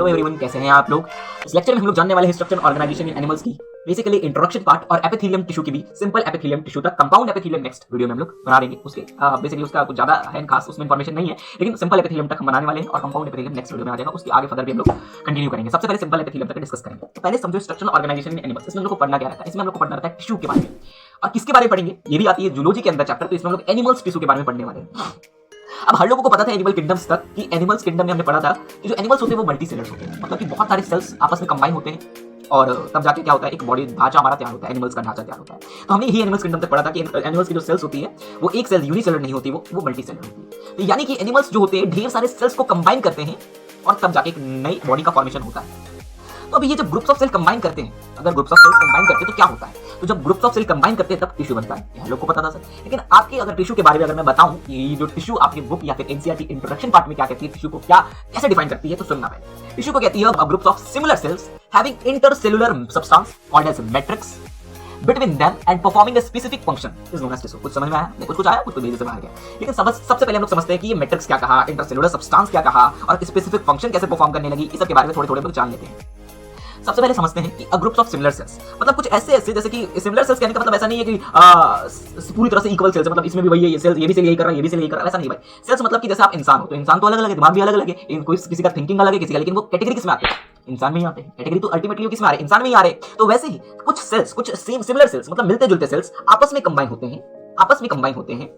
Hello everyone, कैसे हैं आप लोग। इस लेक्चर में हम लोग जानने वाले हैं स्ट्रक्चर ऑर्गेनाइजेशन इन एनिमल्स की बेसिकली इंट्रोडक्शन पार्ट और एपिथेलियम टिश्यू की भी सिंपल एपिथेलियम टिश्यू तक कंपाउंड एपिथेलियम नेक्स्ट वीडियो में हम लोग बना देंगे। उसके बेसिकली उसका कुछ ज्यादा है खास उसमें इंफॉर्मेशन नहीं है, लेकिन सिंपल एपिथेलियम तक हम बनाने वाले हैं और कंपाउंड एपिथेलियम नेक्स्ट वीडियो में आ जाएगा। उसके आगे फर्दर भी हम लोग कंटिन्यू करेंगे। सबसे पहले सिंपल एपिथेलियम तक डिस्कस करेंगे। तो पहले समझो स्ट्रक्चर ऑर्गेनाइजेशन इन एनिमल्स। इसमें हम लोग को पढ़ना क्या रहता है, इसमें हम लोग को पढ़ना रहता है टिश्यू के बारे में। और किसके बारे में पढ़ेंगे, ये भी आती है जूलॉजी के अंदर चैप्टर, तो इसमें हम लोग एनिमल्स टिश्यू के बारे में पढ़ने वाले हैं। अब हर लोगों को पता था एनिमल किंगडम्स तक कि एनिमल्स किंगडम में हमने पढ़ा था कि जो एनिमल्स होते हैं वो मल्टी सेलर्स होते हैं, मतलब कि बहुत सारे सेल्स आपस में कंबाइन होते हैं और तब जाके क्या होता है, एक बॉडी ढांचा हमारा तैयार होता है, एनिमल्स का ढांचा तैयार होता है। तो हमने यही एनिमल्स किंगडम तक पढ़ा था कि एनिमल्स की जो सेल्स होती है वो एक सेल यूनिसेलर नहीं होती, वो मल्टी सेलर होती है। तो यानी कि एनिमल्स जो होते हैं ढेर सारे सेल्स को कंबाइन करते हैं और तब जाके एक नई बॉडी का फॉर्मेशन होता है। तो अभी ये जब ग्रुप्स ऑफ सेल कंबाइन करते हैं, अगर ग्रुप्स ऑफ सेल्स कंबाइन करते हैं तो क्या होता है, तो जब ग्रुप्स ऑफ सेल कंबाइन करते हैं तब टिश्यू बनता है। ये हम लोग को पता था सर। लेकिन आपके अगर टिश्यू के बारे में अगर मैं बताऊं कि जो टिश्यू आपकी बुक या फिर एनसीईआरटी इंट्रोडक्शन पार्ट में क्या कहती है, टिश्यू को क्या कैसे डिफाइन करती है, तो सुनना पहले। टिश्यू को कहती है groups of similar cells having intercellular substance called as matrix between them and performing a specific function is known as tissue। कुछ समझ में आया, कुछ आया, कुछ तो मेरे से बाहर गया। लेकिन सबसे पहले हम लोग समझते हैं कि ये मैट्रिक्स क्या कहा, इंटरसेलुलर सब्सटेंस क्या कहा और स्पेसिफिक फंक्शन कैसे परफॉर्म करने लगी, इस सब के बारे में थोड़े थोड़े लोग जान लेते हैं। सबसे पहले समझते हैं कि ग्रुप्स ऑफ सिमिलर सेल्स मतलब कुछ ऐसे जैसे कि सिमिलर सेल्स कहने का मतलब ऐसा नहीं है कि पूरी तरह से इक्वल सेल्स, मतलब इसमें भी वही है, ये सेल्स ये भी सेल यही कर रहा है, ये भी सेल यही कर रहा है, ऐसा नहीं भाई। सेल्स मतलब कि जैसे आप इंसान हो तो इंसान तो अलग अलग है, दिमाग भी अलग अलग है, कोई किसी का थिंकिंग अलग है किसी का, लेकिन वो कैटेगरी किसमें आते हैं, इंसान में ही आते हैं। कैटेगरी तो अल्टीमेटली किसमें आ रहे हैं, इंसान में ही आ रहे हैं। तो वैसे ही कुछ सेल्स, कुछ सिमिलर सेल्स मतलब मिलते जुलते सेल्स आपस में कंबाइन होते हैं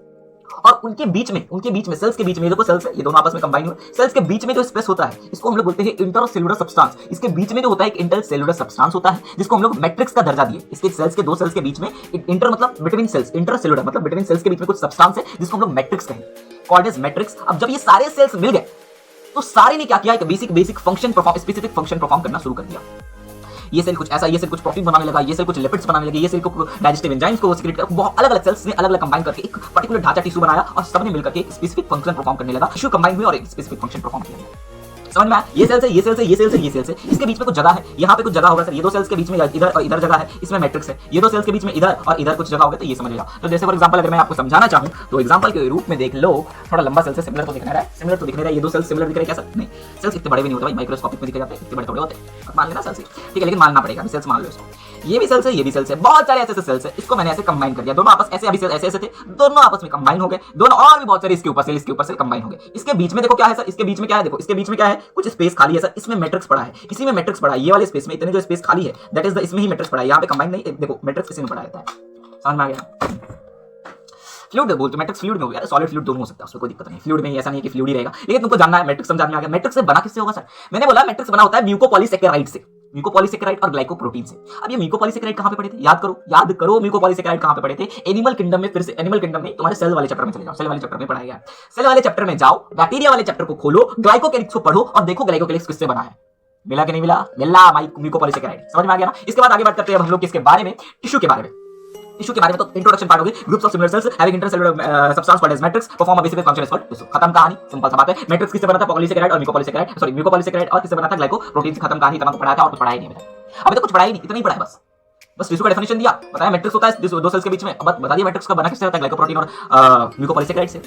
और उनके बीच में सेल्स के बीच में, देखो सेल्स है ये दोनों आपस में कंबाइन हुए, सेल्स के बीच में जो स्पेस होता है इसको हम लोग बोलते हैं इंटरसेलुलर सब्सटेंस। इसके बीच में जो होता है एक इंटरसेलुलर सब्सटेंस होता है जिसको हम लोग मैट्रिक्स का दर्जा दिए। इसके सेल्स के दो सेल्स के बीच में इंटर मतलब बिटवीन सेल्स, इंटरसेलुलर मतलब बिटवीन सेल्स के बीच में कुछ सब्सटेंस है जिसको हम लोग मैट्रिक्स कहेंगे, कॉल्ड एज मैट्रिक्स। अब जब ये सारे सेल्स मिल गए तो सारे ने क्या किया, एक basic function perform, specific function perform करना शुरू कर दिया। ये सेल कुछ ऐसा, ये सेल कुछ प्रोटीन बनाने लगा, ये सेल कुछ लिपिड्स बनाने लगे, ये सेल को डाइजेस्टिव एंजाइम्स को सीक्रेट कर, बहुत अलग अलग सेल्स ने अलग अलग कंबाइन करके एक पर्टिकुलर ढांचा टिश्यू बनाया और सबने मिलकर के एक स्पेसिफिक फंक्शन परफॉर्म करने लगा। टिश्यू कंबाइन हुए और एक स्पेसिफिक फंक्शन परफॉर्म किया गया। समझ में आया, ये सेल्स है, ये सेल्स है, ये सेल्स है, ये सेल्स है, इसके बीच में कुछ जगह है, यहाँ पे कुछ जगह होगा सर, ये दो सेल्स के बीच में इधर और इधर जगह है, इसमें मैट्रिक्स है, ये दो सेल्स के बीच में इधर और इधर कुछ जगह होगा, तो ये समझ लेगा। तो जैसे फॉर एग्जांपल अगर मैं आपको समझाना चाहूं तो एग्जांपल के रूप में देख लो, थोड़ा लंबा सेल से सिमिलर तो दिख रहा है, ये दो सेल्स सिमिलर दिख रहे हैं क्या सर, नहीं, सेल्स इतने बड़े भी नहीं होते भाई, माइक्रोस्कोपिक में दिखे जाते हैं, इतने बड़े थोड़े होते हैं, मान लेना सेल्स, ठीक है, लेकिन मानना पड़ेगा, सेल्स मान लो इसको, ये भी सेल्स है, ये भी सेल्स है, बहुत सारे ऐसे सेल्स है, इसको मैंने ऐसे कंबाइन कर दिया, दोनों आपस ऐसे, अभी सेल ऐसे थे, दोनों आपस में कंबाइन हो गए, दोनों और भी बहुत सारे इसके ऊपर से कंबाइन हो गए। इसके बीच में देखो क्या है सर, इसके बीच में क्या है, देखो इसके बीच में क्या है, कुछ स्पेस खाली है सर, इसमें मैट्रिक्स पड़ा है, इसी में मैट्रिक्स पड़ा है, ये वाले स्पेस में इतने जो स्पेस खाली है दैट इज द, इसमें ही मैट्रिक्स पड़ा है, यहाँ पे कंबाइन नहीं, देखो मैट्रिक्स इसी में पड़ा रहता है। समझ में आ गया। फ्लूइड बोलते, मैट्रिक्स फ्लूइड में हो गया, सॉलिड फ्लूइड दोनों हो सकता है, उसमें कोई दिक्कत नहीं। फ्लूइड में ऐसा नहीं है कि फ्लूइड ही रहेगा, लेकिन तुमको जानना है मैट्रिक्स समझ में आ गया। मैट्रिक्स से बना किससे होगा सर, मैंने बोला मैट्रिक्स बना होता है म्यूकोपॉलीसेकेराइड से, म्यूकोपॉलीसेकेराइड और ग्लाइकोप्रोटीन से। अब ये म्यूकोपॉलीसेकेराइड कहां पे पढ़े थे, याद करो म्यूकोपॉलीसेकेराइड कहां पे पढ़े थे, एनिमल किंगडम में। फिर से एनिमल किंगडम में तुम्हारे सेल वाले चैप्टर में चले जाओ, सेल वाले चैप्टर में पढ़ाया गया, सेल वाले चैप्टर में जाओ, बैक्टीरिया वाले चैप्टर को खोलो, ग्लाइकोकेलिक्स को पढ़ो और देखो ग्लाइकोकेलिक्स किससे बना है, मिला कि नहीं मिला, म्यूकोपॉलीसेकेराइड। समझ में आ गया ना। इसके बाद आगे बात करते हैं अब हम लोग किसके बारे में, टिश्यू के बारे में। टिश्यू के बारे में तो इंट्रोडक्शन पार्ट हो गई, groups of similar cells having intercellular substance called as matrix perform a basic function is called tissue. खत्म कहानी, सिंपल सा बात है। मैट्रिक्स किससे बना था, पॉलीसेकेराइड और म्यूकोपॉलीसेकेराइड, सॉरी म्यूकोपॉलीसेकेराइड और किससे बना था, ग्लाइकोप्रोटीन से। खत्म कहानी, तमाम पढ़ाया था और कुछ पढ़ाया नहीं मैंने, अभी तो कुछ पढ़ाई नहीं, इतना ही पढ़ा है बस टिश्यू का डेफिनेशन दिया, बताया मैट्रिक्स होता है दो सेल्स के बीच में, अब बता दिया मैट्रिक्स का बना किससे होता है, ग्लाइकोप्रोटीन और म्यूकोपॉलीसेकेराइड से,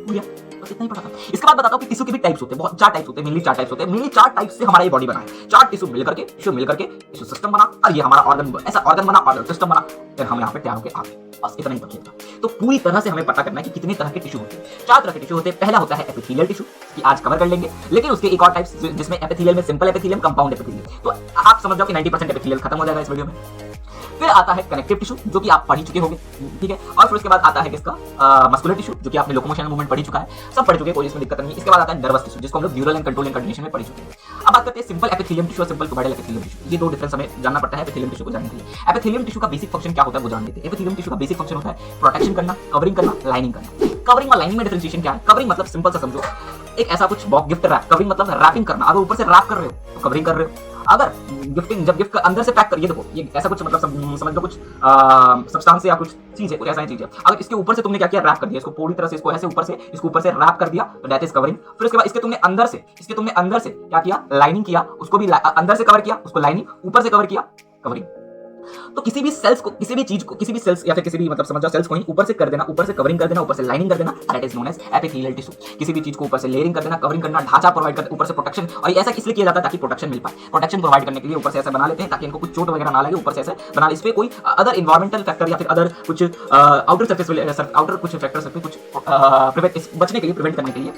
भैया बस इतना ही पढ़ा था। इसके बाद बताता हूं कि टिश्यू के भी टाइप्स होते हैं, बहुत 4 टाइप्स होते हैं, मेनली 4 टाइप्स होते हैं, मेनली 4 टाइप्स से हमारा ये बॉडी बना है। 4 टिश्यू मिलकर के टिश्यू सिस्टम बना और ये हमारा ऑर्गन, ऐसा ऑर्गन बना, ऑर्गन सिस्टम बना, फिर हम यहाँ पे तैयार होकर आ गए, बस इतना ही पढ़िएगा। तो पूरी तरह से हमें पता करना है कि कितने तरह के टिश्यू होते हैं। 4 तरह के टिश्यू होते हैं। पहला होता है एपिथेलियल टिश्यू, कि आज कवर कर लेंगे, लेकिन उसके एक और टाइप्स जिसमें एपिथेलियल में सिंपल एपिथेलियम, कंपाउंड एपिथेलियम, तो आप समझ जाओ कि 90% एपिथेलियल खत्म हो जाएगा इस वीडियो में। फिर आता है कनेक्टिव टिश्यू जो कि आप पढ़ ही चुके होंगे, ठीक है, और फिर उसके बाद आता है किसका, मस्कुलर टिश्यू जो कि आपने लोकोमोशन मूवमेंट पढ़ ही चुका है, सब पढ़ चुके, कोई इसमें दिक्कत नहीं है। इसके बाद आता है नर्वस टिश्यू जिसको हम लोग neural and control and coordination में पढ़ चुके हैं। अब बात करते हैं सिंपल एपिथेलियम टिश्यू और सिंपल क्यूबाइडल एपिथेलियम टिश्यू, ये दो डिफरेंस हमें जानना पड़ता है एपिथेलियम टिश्यू को जानने के लिए। एपिथेलियम टिश्यू का बेसिक फंक्शन क्या होता है वो जान लेते हैं। एपिथेलियम टिश्यू का बेसिक फंक्शन होता है प्रोटेक्शन करना, कवरिंग करना, लाइनिंग करना। कवरिंग और लाइनिंग में डिफरेंशिएशन क्या है, कवरिंग मतलब सिंपल सा समझो, एक ऐसा कुछ बॉक्स गिफ्ट रैप, कवरिंग मतलब रैपिंग करना, अगर ऊपर से रैप कर रहे हो तो कवरिंग कर रहे हो, अगर गिफ्टिंग जब गिफ्ट अंदर से पैक करिए, देखो ये ऐसा कुछ मतलब समझ लो कुछ सब्सटेंस या कुछ चीज है, कुछ ऐसा ही चीज है, अगर इसके ऊपर से तुमने क्या किया, रैप कर दिया इसको पूरी तरह से, इसको ऐसे ऊपर से रैप कर दिया तो दैट इज कवरिंग। फिर उसके बाद इसके तुमने अंदर से क्या किया, लाइनिंग किया, उसको भी अंदर से कवर किया, उसको लाइनिंग, ऊपर से कवर किया, कवरिंग। तो किसी भी सेल्स को, किसी भी चीज को, किसी भी सेल्स या फिर किसी भी मतलब समझ जाओ सेल्स को ही ऊपर से कर देना, ऊपर से कवरिंग कर देना, ऊपर से लाइनिंग कर देना, that is known as epithelial tissue. किसी भी चीज को ऊपर से लेयरिंग कर देना, कवरिंग करना, ढांचा प्रोवाइड कर, ऊपर से प्रोटेक्शन। और ऐसा इसलिए किया जाता है ताकि प्रोटेक्शन मिल पाए। प्रोटेक्शन प्रोवाइड करने के लिए ऊपर से ऐसा बना लेते हैं ताकि इनको कुछ चोट वगैरह ना लगे, ऊपर से ऐसे बना, इस पे कोई अदर इन्वायरमेंटल फैक्टर या फिर अदर कुछ आउटर सरफेस, आउटर कुछ फैक्टर से कुछ बचने के लिए, प्रिवेंट करने के लिए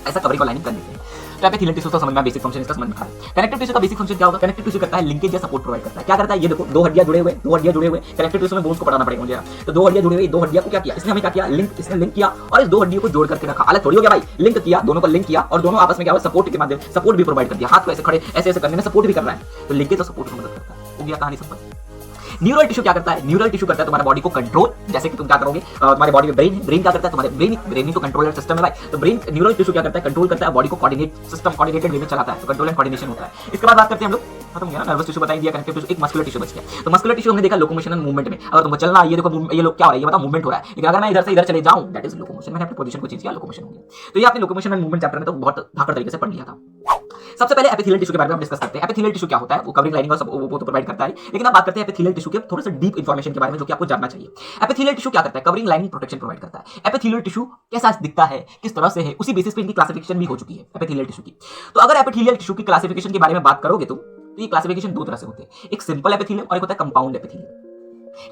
ऐसा कवरिंग और लाइनिंग कर देते हैं। तो एपिथेलियल टिश्यू का समझ में, बेसिक फंक्शन इसका समझ में आ रहा है। कनेक्टिव टिश्यू का बेसिक फंक्शन क्या होगा? कनेक्टिव टिश्यू करता है लिंकेज या सपोर्ट प्रोवाइड करता है। क्या करता है? ये देखो, दो हड्डियां जुड़े हुए, कनेक्टिव टिश्यू में बोन्स को पढ़ाना पड़ेगा मुझे। तो दो हड्डियां जुड़ी हुई, दो हड्डियों को क्या किया इसने, हमें क्या किया, लिंक, इसने लिंक किया और इस दो हड्डियों को जोड़ करके रखा। अलग थोड़ी हो गया भाई, लिंक किया, दोनों को लिंक किया और दोनों आपस में क्या हुआ, सपोर्ट के माध्यम सपोर्ट भी प्रोवाइड कर दिया। हाथ को ऐसे खड़े ऐसे करने में सपोर्ट भी कर रहा है, तो लिंकेज और सपोर्ट को मदद करता है। हो गया कहानी संपन्न। न्यूरल टिश्यू क्या करता है? न्यूरल टिश्यू करता है तुम्हारे बॉडी को कंट्रोल। जैसे कि तुम क्या करोगे, तुम्हारे बॉडी में ब्रेन है, ब्रेन क्या करता है, तुम्हारे ब्रेन ही तो कंट्रोलर सिस्टम है भाई। तो ब्रेन, न्यूरल टिश्यू क्या करता है, कंट्रोल करता है बॉडी को, कोऑर्डिनेटेड वे में चलाता है, तो कंट्रोल एंड कोऑर्डिनेशन होता है। इसके बाद बात करते हैं हम लोग, खत्म हो गया नर्वस टिश्यू बता दिया, कनेक्टिव टिश्यू, एक मस्कुलर टिश्यू बच गया। तो मस्कुलर टिश्यू हमने देखा लोकोमोशन एंड मूवमेंट में। अगर तुमको चलना, ये देखो, ये लोग क्या हो रहा है, ये बताओ मूवमेंट हो रहा है, लेकिन अगर मैं इधर से इधर चले जाऊं, दैट इज लोकोमोशन। मैंने अपनी पोजीशन को चेंज किया, लोकोमोशन हो गया। तो ये आपने लोकोमोशन एंड मूवमेंट चैप्टर में तो बहुत धाकड़ तरीके से पढ़ लिया था। सबसे पहले एपिथेलियल टिश्यू के बारे में हम डिस्कस करते हैं। एपिथेलियल टिश्यू क्या होता है? वो कवरिंग, लाइनिंग और सब वो तो प्रोवाइड करता है, लेकिन अब बात करते हैं एपिथेलियल टिश्यू के थोड़े से डीप इंफॉर्मेशन के बारे में जो कि आपको जानना चाहिए। एपिथेलियल टिश्यू क्या करता है? कवरिंग, लाइनिंग, प्रोटेक्शन प्रोवाइड करता है। एपिथेलियल टिश्यू कैसा दिखता है, किस तरह से है, उसी बेसिस पे इनकी क्लासिफिकेशन भी हो चुकी है एपिथेलियल टिश्यू की। तो अगर एपिथेलियल टिश्यू की क्लासिफिकेशन के बारे में बात करोगे तो ये क्लासिफिकेशन दो तरह से होते हैं, एक सिंपल एपिथेलियम और एक होता है कंपाउंड एपिथेलियम।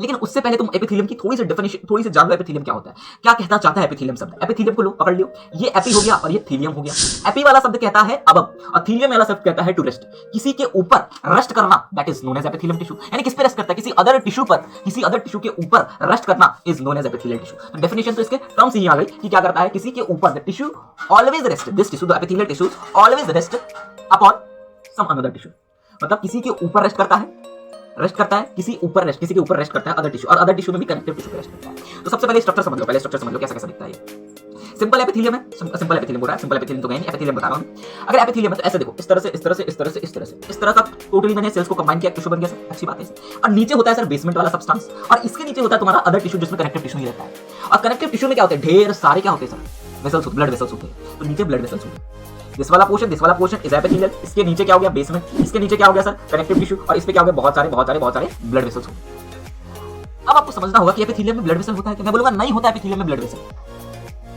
लेकिन उससे पहले तुम एपिथेलियम की थोड़ी सी डेफिनेशन, थोड़ी सी जान लो एपिथेलियम क्या होता है, क्या कहना चाहता है एपिथेलियम शब्द। एपिथेलियम को लो, पकड़ लियो, ये एपी हो गया और ये थीलियम हो गया। एपी वाला शब्द कहता है अबव और थीलियम वाला शब्द कहता है टू रेस्ट, किसी के ऊपर रेस्ट करना, that is known as epithelium tissue. यानी किस पे रेस्ट करता है? किसी अदर टिश्यू पर, किसी अदर टिश्यू के ऊपर रेस्ट करना is known as epithelial tissue. तो डेफिनेशन तो इसके टर्म्स ही आ गई कि क्या करता है, किसी के ऊपर, the tissue always rest, this tissue the epithelial tissue always rest upon some another tissue. मतलब किसी के ऊपर रेस्ट करता है, किसी के ऊपर रेस्ट करता है अदर टिश्यू, और अदर टिश्यू में भी कनेक्टिव टिश्यू रेस्ट करता है। तो सबसे पहले स्ट्रक्चर समझ लो, कैसा कैसा दिखता है ये। सिंपल एपिथेलियम है, सिंपल एपिथेलियम बोल रहा है, सिंपल एपिथेलियम तो नहीं, एपिथेलियम बता रहा हूं। अगर एपिथेलियम है तो ऐसे देखो, इस तरह का टोटली मैंने सेल्स को कंबाइन किया, टिश्यू बन गया सर, अच्छी बात है। और नीचे होता है सर बेसमेंट वाला सब्सटेंस, और इसके नीचे होता है तुम्हारा अदर टिश्यू जिसमें कनेक्टिव टिश्यू नहीं रहता है। और कनेक्टिव टिश्यू में क्या होते हैं, ढेर सारे क्या होते हैं सर, वेसल्स, ब्लड वेसल्स होते हैं। तो नीचे ब्लड वेसल्स होते हैं, दिस वाला पोर्शन इज एपिथेलियल, इसके नीचे क्या हो गया, बेसमेंट, इसके नीचे क्या हो गया सर, कनेक्टिव टिश्यू, और इस पे क्या हो गया, बहुत सारे ब्लड वेसल्स हो गए। अब आपको समझना होगा कि एपिथेलियम में ब्लड वेसल होता है कि मैं बोलूंगा नहीं होता एपिथेलियम में ब्लड वेसल।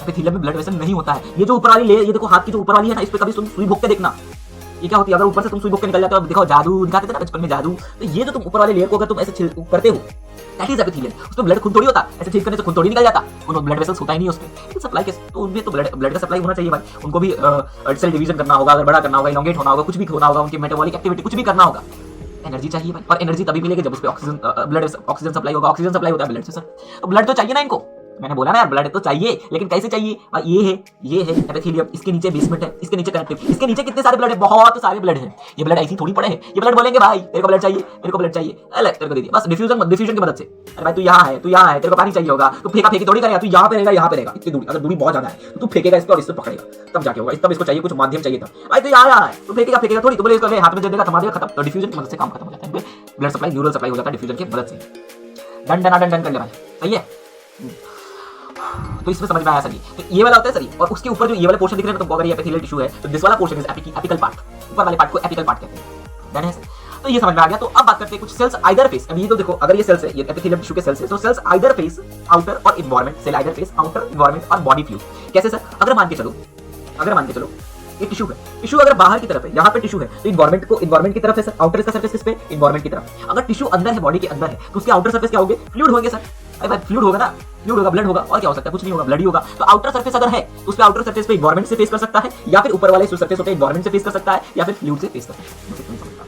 एपिथेलियम में ब्लड वेसल नहीं होता है। ये जो ऊपर वाली लेयर, ये देखो हाथ की जो ऊपर वाली है ना, इस पे कभी तुम सुई भोग के देखना, ये क्या होती है, अगर ऊपर से तुम सुई भोग के निकल जाते हो, देखो जादू दिखाते थे ना बचपन में जादू, तो ये जो तुम ऊपर वाले लेयर को अगर तुम ऐसे करते हो, दैट इज एपिथेलियम। उसमें ब्लड खून थोड़ी होता, ऐसे छील करने से खून थोड़ी निकल जाता, उन ब्लड वेसल्स होता ही नहीं उसमें। सप्लाई के तो उनमें तो ब्लड का सप्लाई होना चाहिए भाई, उनको भी सेल डिवीजन करना होगा, अगर बड़ा करना होगा, इलॉन्गेट होना होगा, कुछ भी होना होगा, उनकी मेटाबॉलिक एक्टिविटी कुछ भी करना होगा, एनर्जी चाहिए भाई। और एनर्जी तभी मिलेगी जब उस पे ऑक्सीजन सप्लाई होगा। ऑक्सीजन सप्लाई होता है ब्लड से सर, तो ब्लड तो चाहिए ना इनको। मैंने बोला ना यार, ब्लड तो चाहिए, लेकिन कैसे चाहिए? ये है एपिथेलियम, इसके नीचे बेसमेंट है, इसके नीचे कनेक्टिव, इसके नीचे कितने सारे ब्लड है, बहुत सारे ब्लड है। ये ब्लड ऐसी थोड़ी पड़े हैं, ये ब्लड बोलेंगे भाई तेरे को ब्लड चाहिए, अलग तेरे को दे दिया बस, डिफ्यूजन की मदद से। अरे भाई तू यहाँ है, तेरे को पानी चाहिए होगा, तू फेंकी थोड़ी करेगा, तू यहाँ पे रहेगा, इतनी दूरी, अगर दूरी बहुत ज्यादा है तो तू फेंकेगा इसको और इससे पकड़ेगा, तब जाके होगा। तब इसको चाहिए कुछ माध्यम चाहिए, तब भाई तू यहाँ है, तू फेंकेगा थोड़ी, तो बोले इसको हाथ में दे देगा, थमा देगा, खत्म। तो डिफ्यूजन की मदद से काम खत्म हो जाता है, ब्लड सप्लाई, न्यूरल सप्लाई हो जाता है डिफ्यूजन की मदद से। डन कर ले भाई, सही है। तो इसमें समझ में आया सर। तो ये वाला होता है सर, और उसके ऊपर जो ये वाला पोर्शन दिख रहा है, तो अगर ये एपिथेलियल टिश्यू है तो दिस वाला पोर्शन इज एपिकल पार्ट, ऊपर वाले पार्ट को एपिकल पार्ट कहते हैं। डन है सर, तो ये समझ में आ गया। तो अब बात करते हैं कुछ सेल्स आइदर फेस। अब ये तो देखो, अगर ये सेल्स है, ये एपिथेलियल टिश्यू के सेल्स है, तो सेल्स आइदर फेस आउटर और environment, cell either face outer environment और बॉडी फ्लूइड। कैसे सर? अगर मान के चलो ये टिश्यू है, टिश्यू अगर बाहर की तरफ है, यहाँ पे टिश्यू है, तो इन्वायरमेंट की तरफ है सर, आउटर इसका सरफेस किस पे, इन्वायरमेंट की तरफ। अगर टिश्यू अंदर है, बॉडी के अंदर है, तो उसके आउटर सरफेस क्या होंगे, फ्लूइड होंगे सर। अरे भाई फ्लूइड होगा ना, ब्लड होगा, और क्या हो सकता है, कुछ नहीं होगा, ब्लड ही होगा। तो आउटर सरफेस अगर है तो उसके आउटर सरफेस पे इन्वायरमेंट से फेस कर सकता है, या फिर ऊपर वाले जो सरफेस होते हैं इन्वायरमेंट से फेस कर सकता है, या फिर फ्लूइड से फेस कर सकता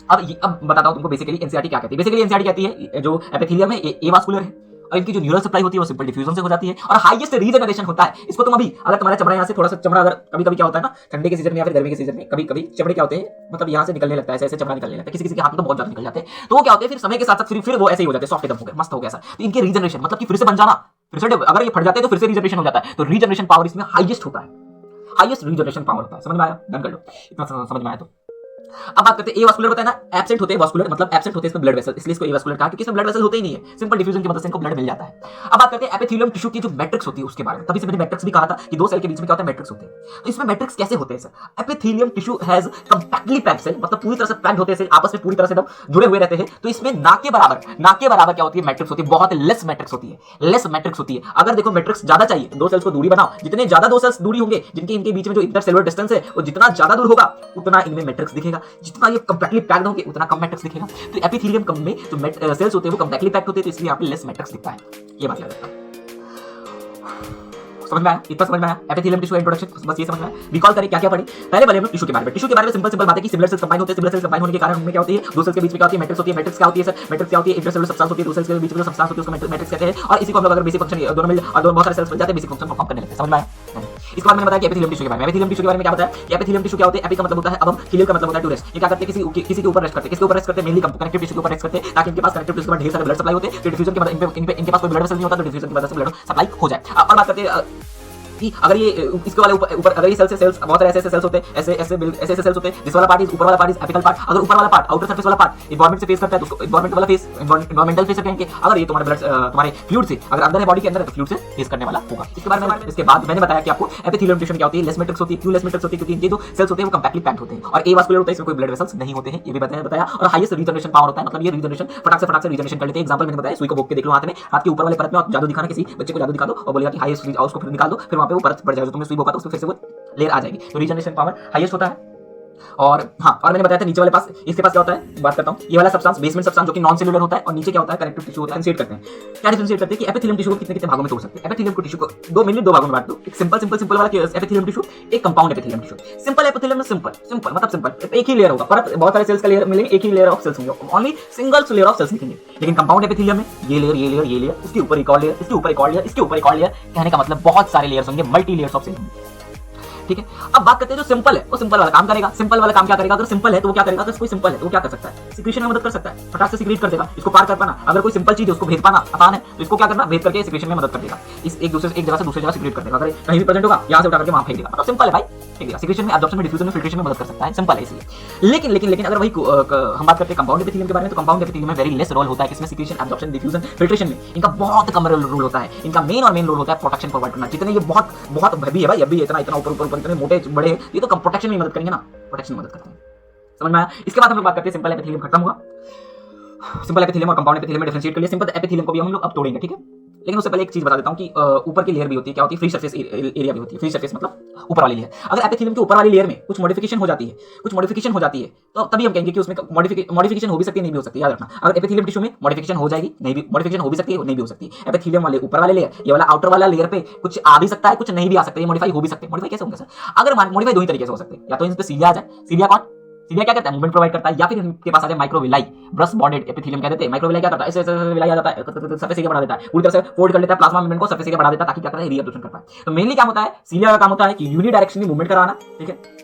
है। अब बताता हूं तुमको बेसिकली एनसीईआरटी क्या कहती है। बेसिकली एनसीईआरटी कहती है जो एपिथेलियम है ये वास्कुलर है, और इनकी जो न्यूरल सप्लाई होती है वो सिंपल डिफ्यूजन से हो जाती है, और हाईएस्ट रीजनरेशन होता है। इसको तुम अभी अगर तुम्हारा चमड़ा यहाँ से थोड़ा सा चमड़ा, अगर कभी क्या होता है ना, ठंडे के सीजन में या फिर गर्मी के सीजन में कभी चमड़े क्या होते हैं, मतलब यहाँ से निकलने लगता है, ऐसे चमड़ा निकलने लगता है, किसी के हाथ में तो बहुत ज्यादा निकल जाते हैं, तो वो क्या होते हैं फिर समय के साथ साथ फिर वो ऐसे ही हो जाते हैं, सॉफ्ट एकदम हो गए, मस्त हो गया सर। तो इनके रीजनरेशन मतलब कि फिर से बन जाना, फिर से अगर ये फट जाते हैं तो फिर से रीजनरेशन हो जाता है। तो रीजनरेशन पावर इसमें हाईएस्ट होता है, हाईएस्ट रीजनरेशन पावर होता है। समझ में आया? डन कर लो, इतना समझ में आया तो अब बात करते हैं एवास्कुलर बताया ना, एब्सेंट होते हैं वास्कुलर, मतलब एब्सेंट होते हैं इसमें ब्लड वेसल, इसलिए इसको एवास्कुलर कहा क्योंकि इसमें ब्लड वेसल होते ही नहीं है, सिंपल डिफ्यूजन की मदद से इनको ब्लड मिल जाता है। अब बात करते हैं एपिथेलियम टिश्यू की जो मैट्रिक्स होती है उसके बारे में, तभी से मैंने मैट्रिक्स भी कहा था कि दो सेल के बीच में क्या होता है, मैट्रिक्स होते हैं। तो इसमें मैट्रिक्स कैसे होते हैं sir? Epithelium tissue has compactly packed cell, मतलब पूरी तरह से पैक्ड होते हैं, आपस में पूरी तरह से एकदम जुड़े हुए रहते हैं। तो इसमें ना के बराबर क्या होती है, मैट्रिक्स होती है, बहुत लेस मैट्रिक्स होती है, लेस मैट्रिक्स होती है। अगर देखो मैट्रिक्स ज्यादा चाहिए, दो सेल्स को दूरी बनाओ, जितने ज्यादा दो सेल्स दूरी होंगे, जिनके इनके बीच में जो इंटरसेलुलर डिस्टेंस है वो जितना ज्यादा दूर होगा उतना इनमें मैट्रिक्स दिखेगा, जितना ये कंपैक्टली पैक्ड होंगे उतना कम मैट्रिक्स दिखेगा। तो एपिथेलियम कम में जो सेल्स होते हैं वो कंपैक्टली पैक्ड होते हैं, तो इसलिए यहाँ पे लेस मैट्रिक्स दिखता है। ये बात याद रखना। समझ में आया? इतना समझ में आया? एपिथेलियम टिश्यू इंट्रोडक्शन बस ये समझ में आया। रिकॉल करें क्या क्या पढ़े। पहले वाले में टिश्यू के बारे में, टिश्यू के बारे में सिंपल बात है कि सिमिलर सेल्स कंबाइन होते हैं, सिमिलर सेल्स कंबाइन होने के कारण उनमें क्या होती है, दो सेल्स के बीच में क्या होती है, मैट्रिक्स होती है। मैट्रिक्स क्या होती है सर? मैट्रिक्स क्या होती है, इंटरसेलुलर सब्सटेंस होती है, दो सेल्स के बीच में जो सब्सटेंस होती है उसको मैट्रिक्स कहते हैं। और इसी को हम लोग अगर बेसिक फंक्शन दोनों मिल और दोनों बहुत सारे सेल्स मिल जाते हैं, बेसिक फंक्शन परफॉर्म करने लगते हैं। समझ में आया? इसके बाद मैंने बताया कि एपिथेलियम टिश्यू के बारे में, एपिथेलियम टिश्यू के बारे में क्या बताया कि एपिथेलियम टिश्यू क्या होते हैं, एपी का मतलब होता है अब, हिलियल का मतलब होता है टू रेस्ट। ये क्या करते हैं, किसी के ऊपर रेस्ट करते हैं, किसके ऊपर रेस्ट करते हैं, मेनली कनेक्टिव टिश्यू के ऊपर रेस्ट करते हैं, ताकि इनके पास कनेक्टिव टिश्यू के बाद ढेर सारे ब्लड सप्लाई होते हैं, तो डिफ्यूजन के बाद इनके पास कोई ब्लड वेसल नहीं होता, तो डिफ्यूजन की वजह से ब्लड सप्लाई हो जाए। और बात करते हैं कि अगर ये इसके वाले ऊपर अगर ये सेल्स बहुत सारे ऐसे सेल्स होते हैं, ऐसे सेल्स होते हैं, जिस वाला पार्ट इज ऊपर वाला पार्ट इज एपिकल पार्ट, अगर ऊपर वाला पार्ट आउटर सरफेस वाला पार्ट एनवायरमेंट से फेस करता है तो उसको एनवायरमेंटल फेस कहेंगे। अगर ये तुम्हारे फ्लूइड से अगर अंदर है बॉडी के अंदर है तो फ्लूइड से फेस करने वाला होगा। इसके बाद मैंने बताया कि आपको एपिथेलियम टिश्यू क्या होती है, लेस मैट्रिक्स होती है। क्यों लेस मैट्रिक्स होती है? क्योंकि इनके जो सेल्स होते हैं वो कंपैक्टली पैक्ड होते हैं और एवास्कुलर होता है, इसमें कोई ब्लड वेसल्स नहीं होते हैं, ये भी बताया। और हाईएस्ट रीजनरेशन पावर होता है, मतलब ये रीजनरेशन फटाक से रीजनरेशन कर लेते हैं। एग्जांपल मैंने बताया, सुई को भोग के देख लो हाथ में, हाथ के ऊपर वाले परत में आप जादू दिखाना, किसी बच्चे को जादू दिखा दो और बोलेगा कि हाईएस्ट उसको फिर निकाल दो, फिर वहां पे वो परत बढ़ जाएगा, तुमने सुई भोगा तो फिर से वो लेयर आ जाएगी। तो रीजनरेशन पावर हाईएस्ट होता है। और हाँ, और मैंने बताया था नीचे वाले पास, इसके पास क्या होता है, बात करता हूँ, ये वाला सब्सटेंस बेसमेंट सब्सटेंस जो कि नॉन सेलुलर होता है, और नीचे क्या होता है, कनेक्टिव टिश्यू होता है। डिफरेंशिएट करते हैं, क्या डिफरेंशिएट करते हैं कि एपिथेलियम टिश्यू को कितने भागों में तोड़ सकते हैं। एपिथेलियम को टिश्यू को मेनली दो भागों में बांट दो, एक सिंपल वाला एपिथेलियम टिश्यू, एक compound epithelium tissue. Simple epithelium में सिंपल मतलब सिंपल एक ही लेयर होगा, परत बहुत सारे सेल्स का लेयर मिलेंगे, एक ही लेयर ऑफ सेल्स होंगे, only single layer of cells दिखेंगे। लेकिन कंपाउंड एपिथेलियम में ये लेयर, इसके ऊपर एक और लेयर, इसके ऊपर एक और लेयर, इसके ऊपर एक और लेयर, कहने का मतलब बहुत सारे लेयर्स होंगे, मल्टी लेयर्स ऑफ सेल्स होंगे। ठीक है, अब बात करते हैं जो सिंपल है वो सिंपल वाला काम करेगा। सिंपल वाला काम क्या करेगा? अगर सिंपल है तो वो क्या करेगा? अगर कोई सिंपल है तो वो क्या कर सकता है, सिक्रीशन में मदद कर सकता है, फटाक से सिक्रीट कर देगा, इसको पार कर पाना। अगर कोई सिंपल चीज है उसको भेद पाना आसान है तो इसको क्या करना, भेद करके सिक्रीशन में मदद कर देगा, इस एक जगह से दूसरी जगह सिक्रीट कर देगा। अगर कहीं भी प्रेजेंट होगा यहां से उठा करके वहां फेंक देगा, मतलब सिंपल है भाई, ठीक है। सिक्रीशन में, एब्जॉर्प्शन में, डिफ्यूजन में, फिल्ट्रेशन में मदद कर सकता है, सिंपल है इसलिए। लेकिन अगर वही हम बात करते हैं कंपाउंड एपिथेलियम के बारे में, तो कंपाउंड एपिथेलियम में वेरी लेस रोल होता है, इसमें सिक्रीशन, एब्जॉर्प्शन, डिफ्यूजन, फिल्ट्रेशन में इनका बहुत कम रोल होता है। इनका मेन रोल होता है प्रोटेक्शन प्रोवाइड करना। जितने ये बहुत हैवी है भाई, अभी इतना ऊपर इतने मोटे बड़े, ये तो प्रोटेक्शन में मदद करेंगे ना, प्रोटेक्शन में मदद करते हैं। समझ में आया? इसके बाद हम लोग बात करते हैं सिंपल एपिथेलियम खत्म हुआ, सिंपल एपिथेलियम और कंपाउंड एपिथेलियम में डिफरेंशिएट कर लिया। सिंपल एपिथेलियम को भी हम लोग अब तोड़ेंगे, ठीक है। लेकिन उससे पहले एक चीज बता देता हूं कि ऊपर की लेयर भी होती है, क्या होती है, फ्री सरफेस एरिया भी होती है। फ्री सरफेस मतलब ऊपर वाली लेयर। अगर एपिथेलियम के ऊपर वाली लेयर में कुछ मॉडिफिकेशन हो जाती है तो तभी हम कहेंगे कि उसमें मॉडिफिकेशन हो भी सकती है, नहीं भी हो सकती, याद रखना। अगर एपिथेलियम टिश्यू में मॉडिफिकेशन हो जाएगी, नहीं भी मॉडिफिकेशन हो भी सकती है, नहीं भी हो सकती। एपिथेलियम वाले ऊपर वाले लेयर, ये वाला आउटर वाला लेयर पे कुछ आ भी सकता है, कुछ नहीं भी आ सकता है, मॉडिफाई हो भी सकते हैं। मॉडिफाई कैसे होंगे सर? अगर मॉडिफाई दो ही तरीके से हो सकते हैं, या तो इन पे सीलिया आ जाए। सीलिया कौन? सीलिया क्या करता है, मूवमेंट प्रोवाइड करता है, या फिर इनके पास आ जाए माइक्रोविलाई, ब्रश बॉन्डेड एपिथेलियम कह देते हैं। माइक्रोविलाई क्या करता है, ऐसे विलाई आ जाता है, सरफेस एरिया बढ़ा देता है, पूरी तरह से फोल्ड कर लेता है प्लाज्मा मेम्ब्रेन को, सरफेस एरिया बढ़ा देता है ताकि क्या करता है, रीअब्जॉर्प्शन कर पाए। तो मेनली क्या होता है, सीलिया का काम होता है कि यूनिडायरेक्शनली मूवमेंट कराना, ठीक है।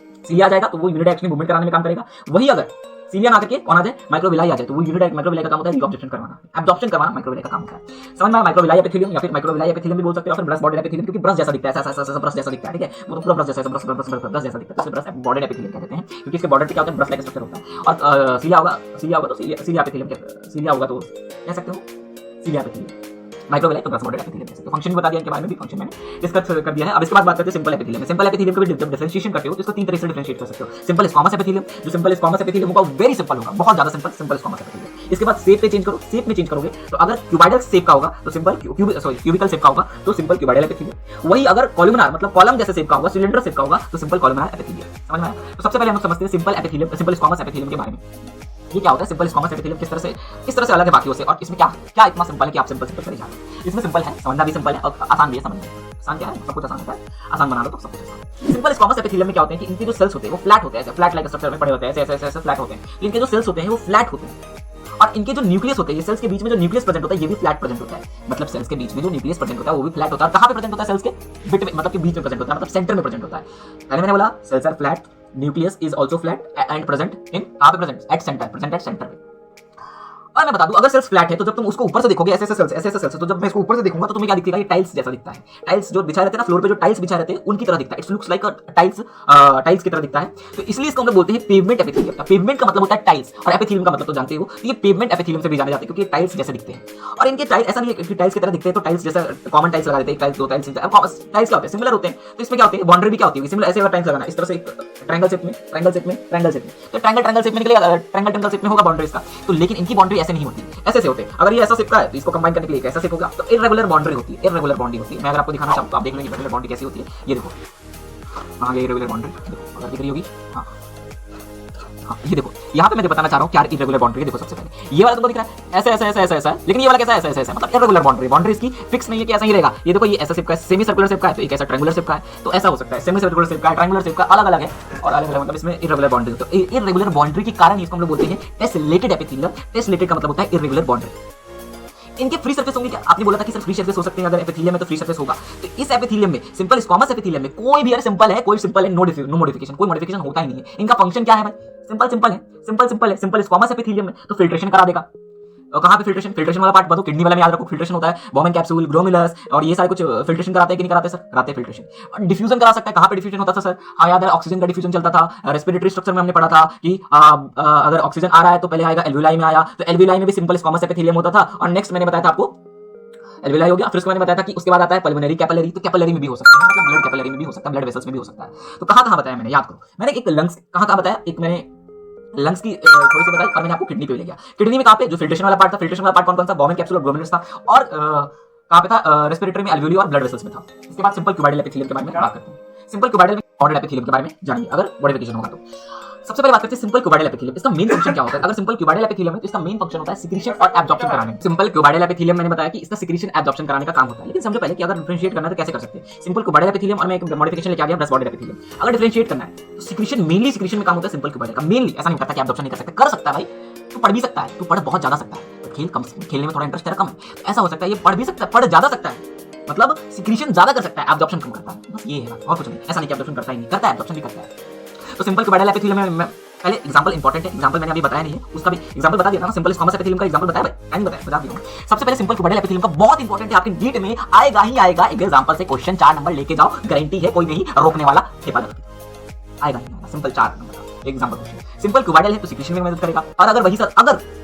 सीलिया आ जाएगा तो वो यूनिडायरेक्शनली मूवमेंट कराने में काम करेगा। वही अगर सीलिया ना करके कौन आ जाए, माइक्रोविलाई आ जाए, तो वो यूनिडायरेक्ट माइक्रोविलाई का काम होता है रीअब्जॉर्प्शन करवाना, एब्जॉर्प्शन करवाना माइक्रोविलाई का काम होता है। समझ में आया? माइक्रोविलाई एपिथेलियम या फिर माइक्रोविलाई एपिथेलियम भी बोल सकते हो, फिर ब्रश बॉन्डेड एपिथेलियम, क्योंकि ब्रश जैसा दिखता है, ऐसा ब्रश जैसा दिखता है, ठीक है। वो तो पूरा ब्रश जैसा दिखता है, ब्रश बॉन्डेड एपिथेलियम कह देते हैं, क्योंकि इसके बॉर्डर पे क्या होता है, ब्रश लाइक स्ट्रक्चर होता है। और सीलिया होगा तो सीलिया एपिथेलियम, सीलिया होगा तो कह सकते हो सीलिया एपिथेलियम। माइक्रोविलाई तो ब्रश बॉन्डेड एपिथेलियम कह सकते हो। फंक्शन भी बता दिया, इनके बारे में भी फंक्शन मैंने डिस्कस कर दिया है। अब इसके बाद बात करते हैं सिंपल एपिथेलियम। सिंपल एपिथेलियम को भी जब डिफरेंशिएशन करते हो तो इसको तीन तरीके से डिफरेंशिएट कर सकते हो। सिंपल स्क्वामस एपिथेलियम, जो सिंपल स्क्वामस एपिथेलियम होगा वेरी सिंपल होगा, बहुत ज्यादा सिंपल स्क्वामस एपिथेलियम। इसके बाद शेप पे चेंज करो, शेप में चेंज करोगे तो अगर क्यूबाइडल शेप का होगा तो सिंपल क्यूबिकल शेप का होगा तो सिंपल क्यूबाइडल एपिथेलियम। वही अगर कॉलमनार मतलब कॉलम जैसे शेप का होगा, सिलेंडर शेप का होगा तो सिंपल कॉलमनार एपिथेलियम। समझ में आया? तो सबसे पहले हम लोग समझते हैं simple epithelium, simple squamous epithelium के बारे में। ये क्या होता है सिंपल स्क्वामस एपिथेलियम, किस तरह से अलग है बाकियों से, और इसमें क्या इतना सिंपल है कि आप सिंपल करे जा रहे हैं। इसमें सिंपल है, समझना भी सिंपल है और आसान भी है समझना। आसान क्या है, सब कुछ आसान होता है, आसान बना लो तो सब कुछ आसान। सिंपल स्क्वामस एपिथेलियम में क्या होते हैं कि इनके जो सेल्स होते हैं वो फ्लैट होते हैं, ऐसे फ्लैट लाइक स्ट्रक्चर में पड़े होते हैं, ऐसे फ्लैट होते हैं। इनके जो सेल्स होते हैं वो फ्लैट होते हैं, और इनके जो न्यूक्लियस होते हैं, ये सेल्स के बीच में जो न्यूक्लियस प्रेजेंट होता है ये भी फ्लैट प्रेजेंट होता है। मतलब सेल्स के बीच में जो न्यूक्लियस प्रेजेंट होता है वो भी फ्लैट होता है। और कहां पे प्रेजेंट होता है, सेल्स के बीच में, मतलब के बीच में प्रेजेंट होता है, मतलब सेंटर में प्रेजेंट होता है। पहले मैंने बोला cells are flat, nucleus is also flat and present in, कहां पे present, at centre, present at centre पे। और मैं बता दूं, अगर सेल्स फ्लैट है तो जब तुम उसको ऊपर से देखोगे ऐसे सेल्स, तो जब मैं इसको ऊपर से देखूंगा तो तुम्हें क्या दिखेगा, ये टाइल्स जैसा दिखता है। टाइल्स जो बिछाए रहते हैं ना फ्लोर पे, जो टाइल्स बिछाए रहते हैं उनकी तरह दिखता है। इट्स लुक्स लाइक टाइल्स की तरह दिखता है। तो इसलिए इसको हम लोग बोलते हैं पेवमेंट एपिथेलियम। पेवमेंट का मतलब होता है टाइल्स, और एपिथेलियम का मतलब तो जानते हो, तो ये पेवमेंट एपिथेलियम से भी जाने जाते हैं क्योंकि टाइल्स जैसे दिखते हैं। और इनके टाइल्स ऐसा नहीं है कि टाइल्स की तरह दिखते हैं तो टाइल्स जैसा कॉमन टाइल्स लगा देते हैं, टाइल्स दो टाइल्स टाइल्स क्या होते हैं, सिमिलर होते हैं। तो इसमें क्या होते हैं, बाउंड्री भी क्या होती है, सिमिलर ऐसे टाइल्स लगाना इस तरह से, ट्रायंगल शेप में, ट्रायंगल शेप में, ट्रायंगल शेप में, तो ट्रायंगल शेप में निकलेगा, ट्रायंगल शेप में होगा बाउंड्री इसका। तो लेकिन इनकी बाउंड्री ऐसे नहीं होती, ऐसे होते हैं। अगर ये ऐसा शेप का है तो इसको कंबाइन करने के लिए ऐसा शेप होगा, तो इररेगुलर बाउंड्री होती है, इररेगुलर बाउंड्री होती है। मैं अगर आपको दिखाना चाहूँ तो आप देख लेंगे इररेगुलर बाउंड्री कैसी होती है। ये देखो, हाँ ये इररेगुलर बाउंड्री देखो, अगर दिख रही होगी, हाँ हाँ ये देखो, यहाँ पे मैं बताना चाह रहा हूँ क्या इररेगुलर बाउंड्री है। देखो सबसे पहले ये वाला तुमको दिख रहा है ऐसे ऐसे ऐसे ऐसे ऐसा, लेकिन ये वाला कैसा ऐसे ऐसे ऐसा, मतलब इररेगुलर बाउंड्री। बाउंड्री इसकी फिक्स नहीं है कि ऐसा ही रहेगा। ये देखो, ये ऐसा शेप का है, सेमी सर्कुलर शेप का है, तो एक ऐसा ट्रायंगुलर शेप का है, तो ऐसा हो सकता है। सेमी सर्कुलर शेप का, ट्रायंगुलर शेप का, अलग अलग है और अलग अलग, मतलब इसमें इररेगुलर बाउंड्री। तो इररेगुलर बाउंड्री के कारण इसको हम लोग बोलते हैं टेसलेटेड एपिथेलियम। टेसलेटेड का मतलब होता है इररेगुलर बाउंड्री। इनके फ्री सरफेस होंगे क्या, आपने बोला था कि सर फ्री सरफेस हो सकते हैं, अगर एपिथेलियम है तो फ्री सरफेस होगा। तो इस एपिथेलियम में, सिंपल स्क्वामस एपिथेलियम में कोई भी, यार सिंपल है, कोई सिंपल है, नो मॉडिफिकेशन, कोई मॉडिफिकेशन होता ही नहीं है। इनका फंक्शन क्या है भाई, सिंपल स्क्वामस एपिथेलियम में तो फिल्ट्रेशन करा देगा। और कहाँ पे फिल्ट्रेशन वाला पार्ट बताओ, किडनी वाला में याद रखो, फिल्ट्रेशन होता है, बॉमन कैप्सूल, ग्लोमेरुलस और ये सारे कुछ फिल्ट्रेशन कराते हैं कि नहीं कराते सर, कराते हैं फिल्ट्रेशन। डिफ्यूजन करा सकता है, कहाँ पे डिफ्यूजन होता था सर, हाँ याद है, ऑक्सीजन का डिफ्यूजन चलता था। रेस्पिरेटरी स्ट्रक्चर में हमने पढ़ा था कि अगर ऑक्सीजन आ रहा है तो पहले आएगा एल्वियोलाई में, आया तो एल्वियोलाई में भी सिंपल स्क्वामस एपिथेलियम होता था। और नेक्स्ट मैंने बताया था आपको एल्वियोलाई हो गया, फिर उसके मैंने बताया था कि उसके बाद आता है पल्मोनरी कैपिलरी, तो कैपिलरी में भी हो सकता है, मतलब ब्लड कैपिलरी में भी हो सकता है, ब्लड वेसल्स में भी हो सकता है। तो कहाँ बताया मैंने, याद करो, मैंने एक लंग्स कहाँ बताया, एक मैंने लंग्स की थोड़ी सी बताई, और मैंने आपको किडनी पे ले गया। किडनी में कहाँ पे, जो फिल्ट्रेशन वाला पार्ट था, फिल्ट्रेशन वाला पार्ट कौन सा, बॉमन कैप्सूल और ग्लोमेरुलस था। और कहाँ पे था, रेस्पिरेटरी में एल्वियोली और ब्लड वेसल्स में था। इसके बाद सिंपल क्यूबाइडल एपिथेलियम के बारे में बात करते हैं। सिंपल क्यूबाइडल में एपिथेलियम के बारे में जानिए, अगर मॉडिफिकेशन होगा तो। सबसे पहले बात करते हैं सिंपल क्यूबाइडल एपिथेलियम। इसका मेन फंक्शन क्या होता है, अगर सिंपल क्यूबाइडल एपिथेलियम है तो इसका मेन फंक्शन होता है सिक्रीशन और एब्जॉर्प्शन कराने। सिंपल क्यूबाइडल एपिथेलियम मैंने बताया कि इसका सिक्रीशन एब्जॉर्प्शन कराने का काम होता है। लेकिन समझो पहले कि अगर डिफरेंशिएट करना है तो कैसे कर सकते हैं। सिंपल क्यूबाइडल एपिथेलियम और मैं एक मॉडिफिकेशन लेके आ गया ब्रश बॉडी एपिथेलियम। अगर डिफरेंशिएट करना है तो सिक्रीशन मेनली सिक्रीशन में काम होता है सिंपल क्यूबाइडल का, मेनली। ऐसा नहीं करता कि एब्जॉर्प्शन नहीं कर सकता, कर सकता है भाई, तू पढ़ भी सकता है, तू पढ़ बहुत ज्यादा सकता है, खेलने में थोड़ा इंटरेस्ट तेरा कम है, ऐसा हो सकता है, ये पढ़ भी सकता है, पढ़ ज्यादा सकता है, मतलब सिक्रीशन ज्यादा कर सकता है, एब्जॉर्प्शन कम करता है, बस ये है, और कुछ नहीं। ऐसा नहीं कि एब्जॉर्प्शन करता ही नहीं, करता है, एब्जॉर्प्शन भी करता है। तो सिंपल क्यूबाइडल एपिथेलियम में पहले एग्जांपल इंपॉर्टेंट है, एग्जांपल मैंने अभी बताया नहीं है, उसका भी एग्जांपल बता दिया था ना। सिंपल स्क्वामस एपिथेलियम का एग्जांपल बताया भाई, नहीं बताया, बता दिया। सबसे पहले सिंपल क्यूबाइडल एपिथेलियम का बहुत इंपॉर्टेंट है, आपके नीट में आएगा ही आएगा। एग्जांपल से क्वेश्चन 4 नंबर लेके जाओ, गारंटी है, कोई नहीं रोकने वाला, ठेपा आएगा ही आएगा। Simple 4 number example question. Simple cuboidal है तो सिक्रीशन में मदद करेगा। और अगर वही सर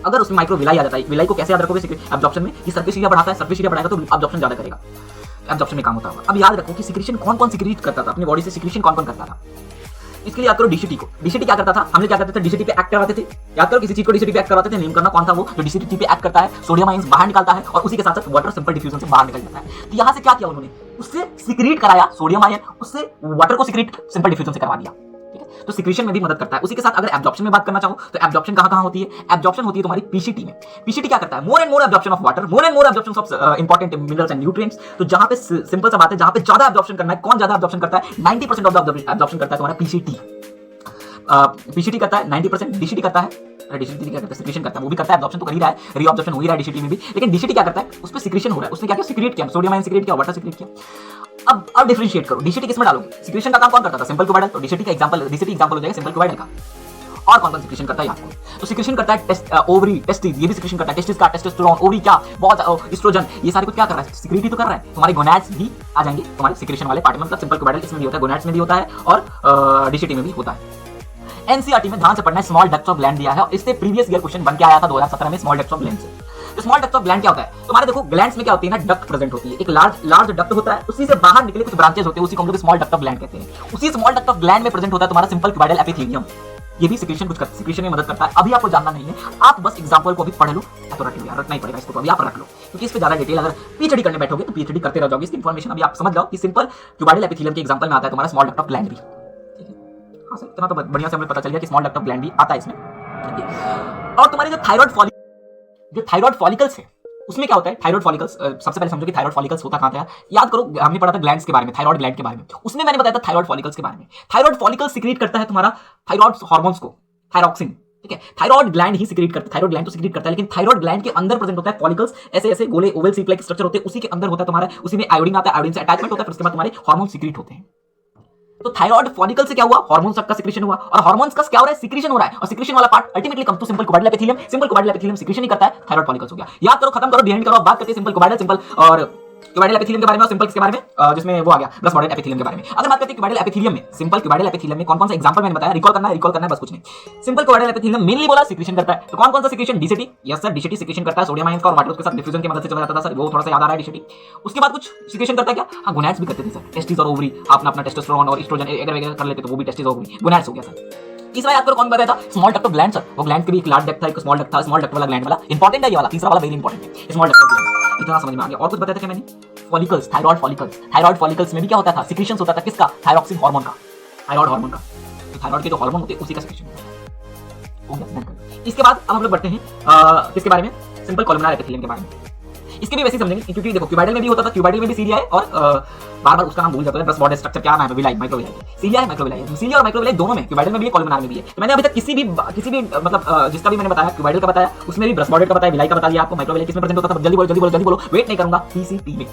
अगर उसमें माइक्रो विलाई आ जाता है, विलाई को कैसे याद रखोगे एब्जॉर्प्शन में, कि सरफेस एरिया बढ़ाता है, सरफेस एरिया बढ़ाएगा तो एब्जॉर्प्शन ज्यादा करेगा, एब्जॉर्प्शन में काम होता है। अब याद रखो कि सिक्रीशन कौन सिक्रीट करता था अपनी बॉडी से, सिक्रीशन कौन करता था। इसके लिए याद करो डीसीटी को। डीसीटी क्या करता था, हमने क्या करते थे, डीसीटी पे एक्ट करवाते थे। याद करो किसी चीज को डीसीटी पे एक्ट करवाते थे, नेम करना कौन था वो, जो डीसीटी पे एक्ट करता है, सोडियम आयंस बाहर निकालता है और उसी के साथ साथ वाटर सिंपल डिफ्यूजन से बाहर निकल जाता है। तो यहां से क्या किया उन्होंने, उससे सिक्रीट कराया सोडियम आयन, उससे वाटर को सिक्रीट सिंपल डिफ्यूजन से करवा दिया। तो सिक्रीशन में भी मदद करता है। उसी के साथ अगर एब्जॉर्प्शन में बात करना चाहो तो एब्जॉर्प्शन कहां होती है, एब्जॉर्प्शन होती है तुम्हारी पीसीटी में। पीसीटी क्या करता है, more and more absorption of water, more and more absorption of important minerals and nutrients. तो जहां पे सिंपल सा बात है, जहां पे ज्यादा एब्जॉर्प्शन करना है, कौन ज्यादा एब्जॉर्प्शन करता है, 90% ऑफ द एब्जॉर्प्शन करता है तुम्हारा पीसीटी। पीसीटी करता है 90%, डीसीटी करता है, डीसीटी क्या करता है, सिक्रीशन करता है, वो भी करता है, एब्जॉर्प्शन तो कर ही रहा है, रीअब्जॉर्प्शन हो ही रहा है डीसीटी में भी। लेकिन डीसीटी क्या करता है, उस पे सिक्रीशन हो रहा है, उसने क्या किया, सिक्रीट किया, सोडियम आयन सिक्रीट किया, वाटर सिक्रीट किया। अब डिफरेंशिएट करो, डीसीटी किसमें डालोगे, सिक्रीशन का काम कौन करता था, सिंपल क्यूबाइडल, तो डीसीटी का एग्जांपल हो जाएगा सिंपल क्यूबाइडल का। और कौन सिक्रीशन करता है आपको, तो सिक्रीशन करता है ओवरी, टेस्टिस, ये भी सिक्रीशन करता है, टेस्टिस का टेस्टोस्टेरोन, ओवरी क्या, बहुत एस्ट्रोजन, ये सारे कुछ क्या कर रहा है, सिक्रीट ही तो कर रहा है। तुम्हारे गोनाड्स भी आ जाएंगे तुम्हारे सिक्रीशन वाले पार्ट में, मतलब सिंपल क्यूबाइडल इसमें भी होता है, गोनाड्स में भी होता है और डीसीटी में भी होता है। एनसीईआरटी में ध्यान से पढ़ना है, स्मॉल डक्ट्स ऑफ ग्लैंड दिया है और इससे प्रीवियस ईयर क्वेश्चन बन के आया था 2017 में, स्मॉल डक्ट्स ऑफ ग्लैंड से। तो स्मॉल डक्ट ऑफ ग्लैंड क्या होता है, तुम्हारे देखो ग्लैंड्स में क्या होती है ना, डक्ट प्रेजेंट होती है, एक लार्ज डक्ट होता है, उसी से बाहर निकले कुछ ब्रांचेस होते हैं, उसी को हम लोग स्मॉल डक्ट ऑफ ग्लैंड कहते हैं। उसी स्मॉल डक्ट ऑफ ग्लैंड में प्रेजेंट होता है तुम्हारा सिंपल क्यूबाइडल एपिथेलियम। ये भी सिक्रीशन में मदद करता है। अभी आपको जानना नहीं है, आप बस एग्जांपल को अभी पढ़ लो, तो रख लो यार, रखना ही पड़ेगा इसको, तो अभी आप रख लो, क्योंकि इस पे ज्यादा डिटेल अगर पीएचडी करने बैठोगे तो पीएचडी करते रह जाओगे। इसकी इन्फॉर्मेशन अभी आप समझ जाओ कि सिंपल क्यूबाइडल एपिथेलियम के एग्जांपल में आता है तुम्हारा स्मॉल डक्ट ऑफ ग्लैंड भी। ठीक है, हां सर, इतना तो बढ़िया से हमें पता चल गया कि स्मॉल डक्ट ऑफ ग्लैंड भी आता है इसमें। और तुम्हारे जो थायराइड फॉलिकल्स है उसमें क्या होता है, थायराइड फॉलिकल्स, सबसे पहले समझो कि थायराइड फॉलिकल्स होता कहां था। याद करो हमने पढ़ा था ग्लैंड्स के बारे में, थायराइड ग्लैंड के बारे में, उसमें मैंने बताया था थायराइड फॉलिकल्स के बारे में। थायराइड फॉलिकल्स सिक्रीट करता है तुम्हारा थायराइड हार्मोन्स को, थायरॉक्सिन। ठीक है, थायराइड ग्लैंड ही सिक्रीट करता है, थायराइड ग्लैंड तो सिक्रीट करता है, लेकिन थायराइड ग्लैंड के अंदर प्रेजेंट होता है फॉलिकल्स, ऐसे ऐसे गोले ओवल शीप लाइक स्ट्रक्चर होते हैं, उसी के अंदर होता है तुम्हारा, उसी में आयोडीन आता है, आयोडीन से अटैचमेंट होता है, फिर उसके बाद तुम्हारे हार्मोन सिक्रीट होते हैं। तो थायराइड फॉलिकल से क्या हुआ, हार्मोन्स का सिक्रीशन हुआ, और हार्मोन्स का क्या हो रहा है, सिक्रीशन हो रहा है, और सिक्रीशन वाला part ultimately comes to simple cuboidal epithelium. Simple cuboidal epithelium secretion ही करता है, थायराइड फॉलिकल्स हो गया। याद करो, खत्म करो, डिहाइड करो, बात करते हैं सिंपल क्यूबाइडल, सिंपल और क्यूबाइडल एपिथेलियम के बारे में और सिंपल के बारे में, जिसमें वो आ गया ब्रस्ट बॉडेड एपिथेलियम के बारे में। अगर बात करते हैं क्यूबाइडल एपिथेलियम में, सिंपल क्यूबाइडल एपिथेलियम में कौन-कौन सा एग्जांपल मैंने बताया, रिकॉल करना है बस कुछ नहीं। सिंपल क्यूबाइडल एपिथेलियम मेनली बोला सिक्रीशन करता है, तो कौन-कौन सा secretion, DCT, yes sir DCT secretion करता है, सोडियम आयंस का और वाटर के साथ डिफ्यूजन की मदद से चला जाता था सर, वो थोड़ा सा याद आ रहा है डीसीटी। उसके बाद कुछ सिक्रीशन करता है क्या, हां गोनैड्स भी करते थे सर, टेस्टिस और ओवरी, अपना टेस्टोस्टेरोन और एस्ट्रोजन वगैरह कर लेते तो वो भी टेस्टिस और ओवरी, गोनैड्स हो गया सर। तीसरा याद करो कौन बताया था, small duct of gland sir, वो ग्लैंड के भी एक लार्ज डक्ट था, एक स्मॉल डक्ट था, स्मॉल डक्ट वाला ग्लैंड वाला इंपॉर्टेंट है, ये वाला तीसरा वाला वेरी इंपॉर्टेंट है, स्मॉल डक्ट ऑफ ग्लैंड। इतना समझ में आ गया। और कुछ बताया था क्या मैंने, फॉलिकल्स, थायराइड फॉलिकल्स में भी क्या होता था, सिक्रीशंस होता था, किसका, थायरॉक्सिन हार्मोन का, थायराइड हार्मोन का। तो थायराइड के जो हार्मोन होते हैं उसी का सिक्रीशन होता है। इसके बाद अब हम लोग बढ़ते हैं किसके बारे में, सिंपल कोलुमनार एपिथेलियम के बारे में। इसके भी वैसे समझेंगे क्योंकि देखो क्यूबाइडल में भी होता था, क्यूबाइडल में भी सीलिया है, और बार-बार उसका नाम भूल जाता है, ब्रस्ट बॉडी स्ट्रक्चर क्या नाम है, विलाई, माइक्रोविलाई, सीलिया है, माइक्रोविलाई है, सीलिया और माइक्रोविलाई दोनों में, क्यूबाइडल में भी है, कोलुमनार में भी है। तो मैंने अभी तक किसी भी मतलब जिसका भी मैंने बताया, क्यूबाइडल का बताया, उसमें भी ब्रस्ट बॉडी का बताया, विलाई का बता दिया आपको, माइक्रोविलाई किसमें प्रेजेंट होता था, जल्दी बोलो, वेट नहीं करूंगा, पीसीटी में।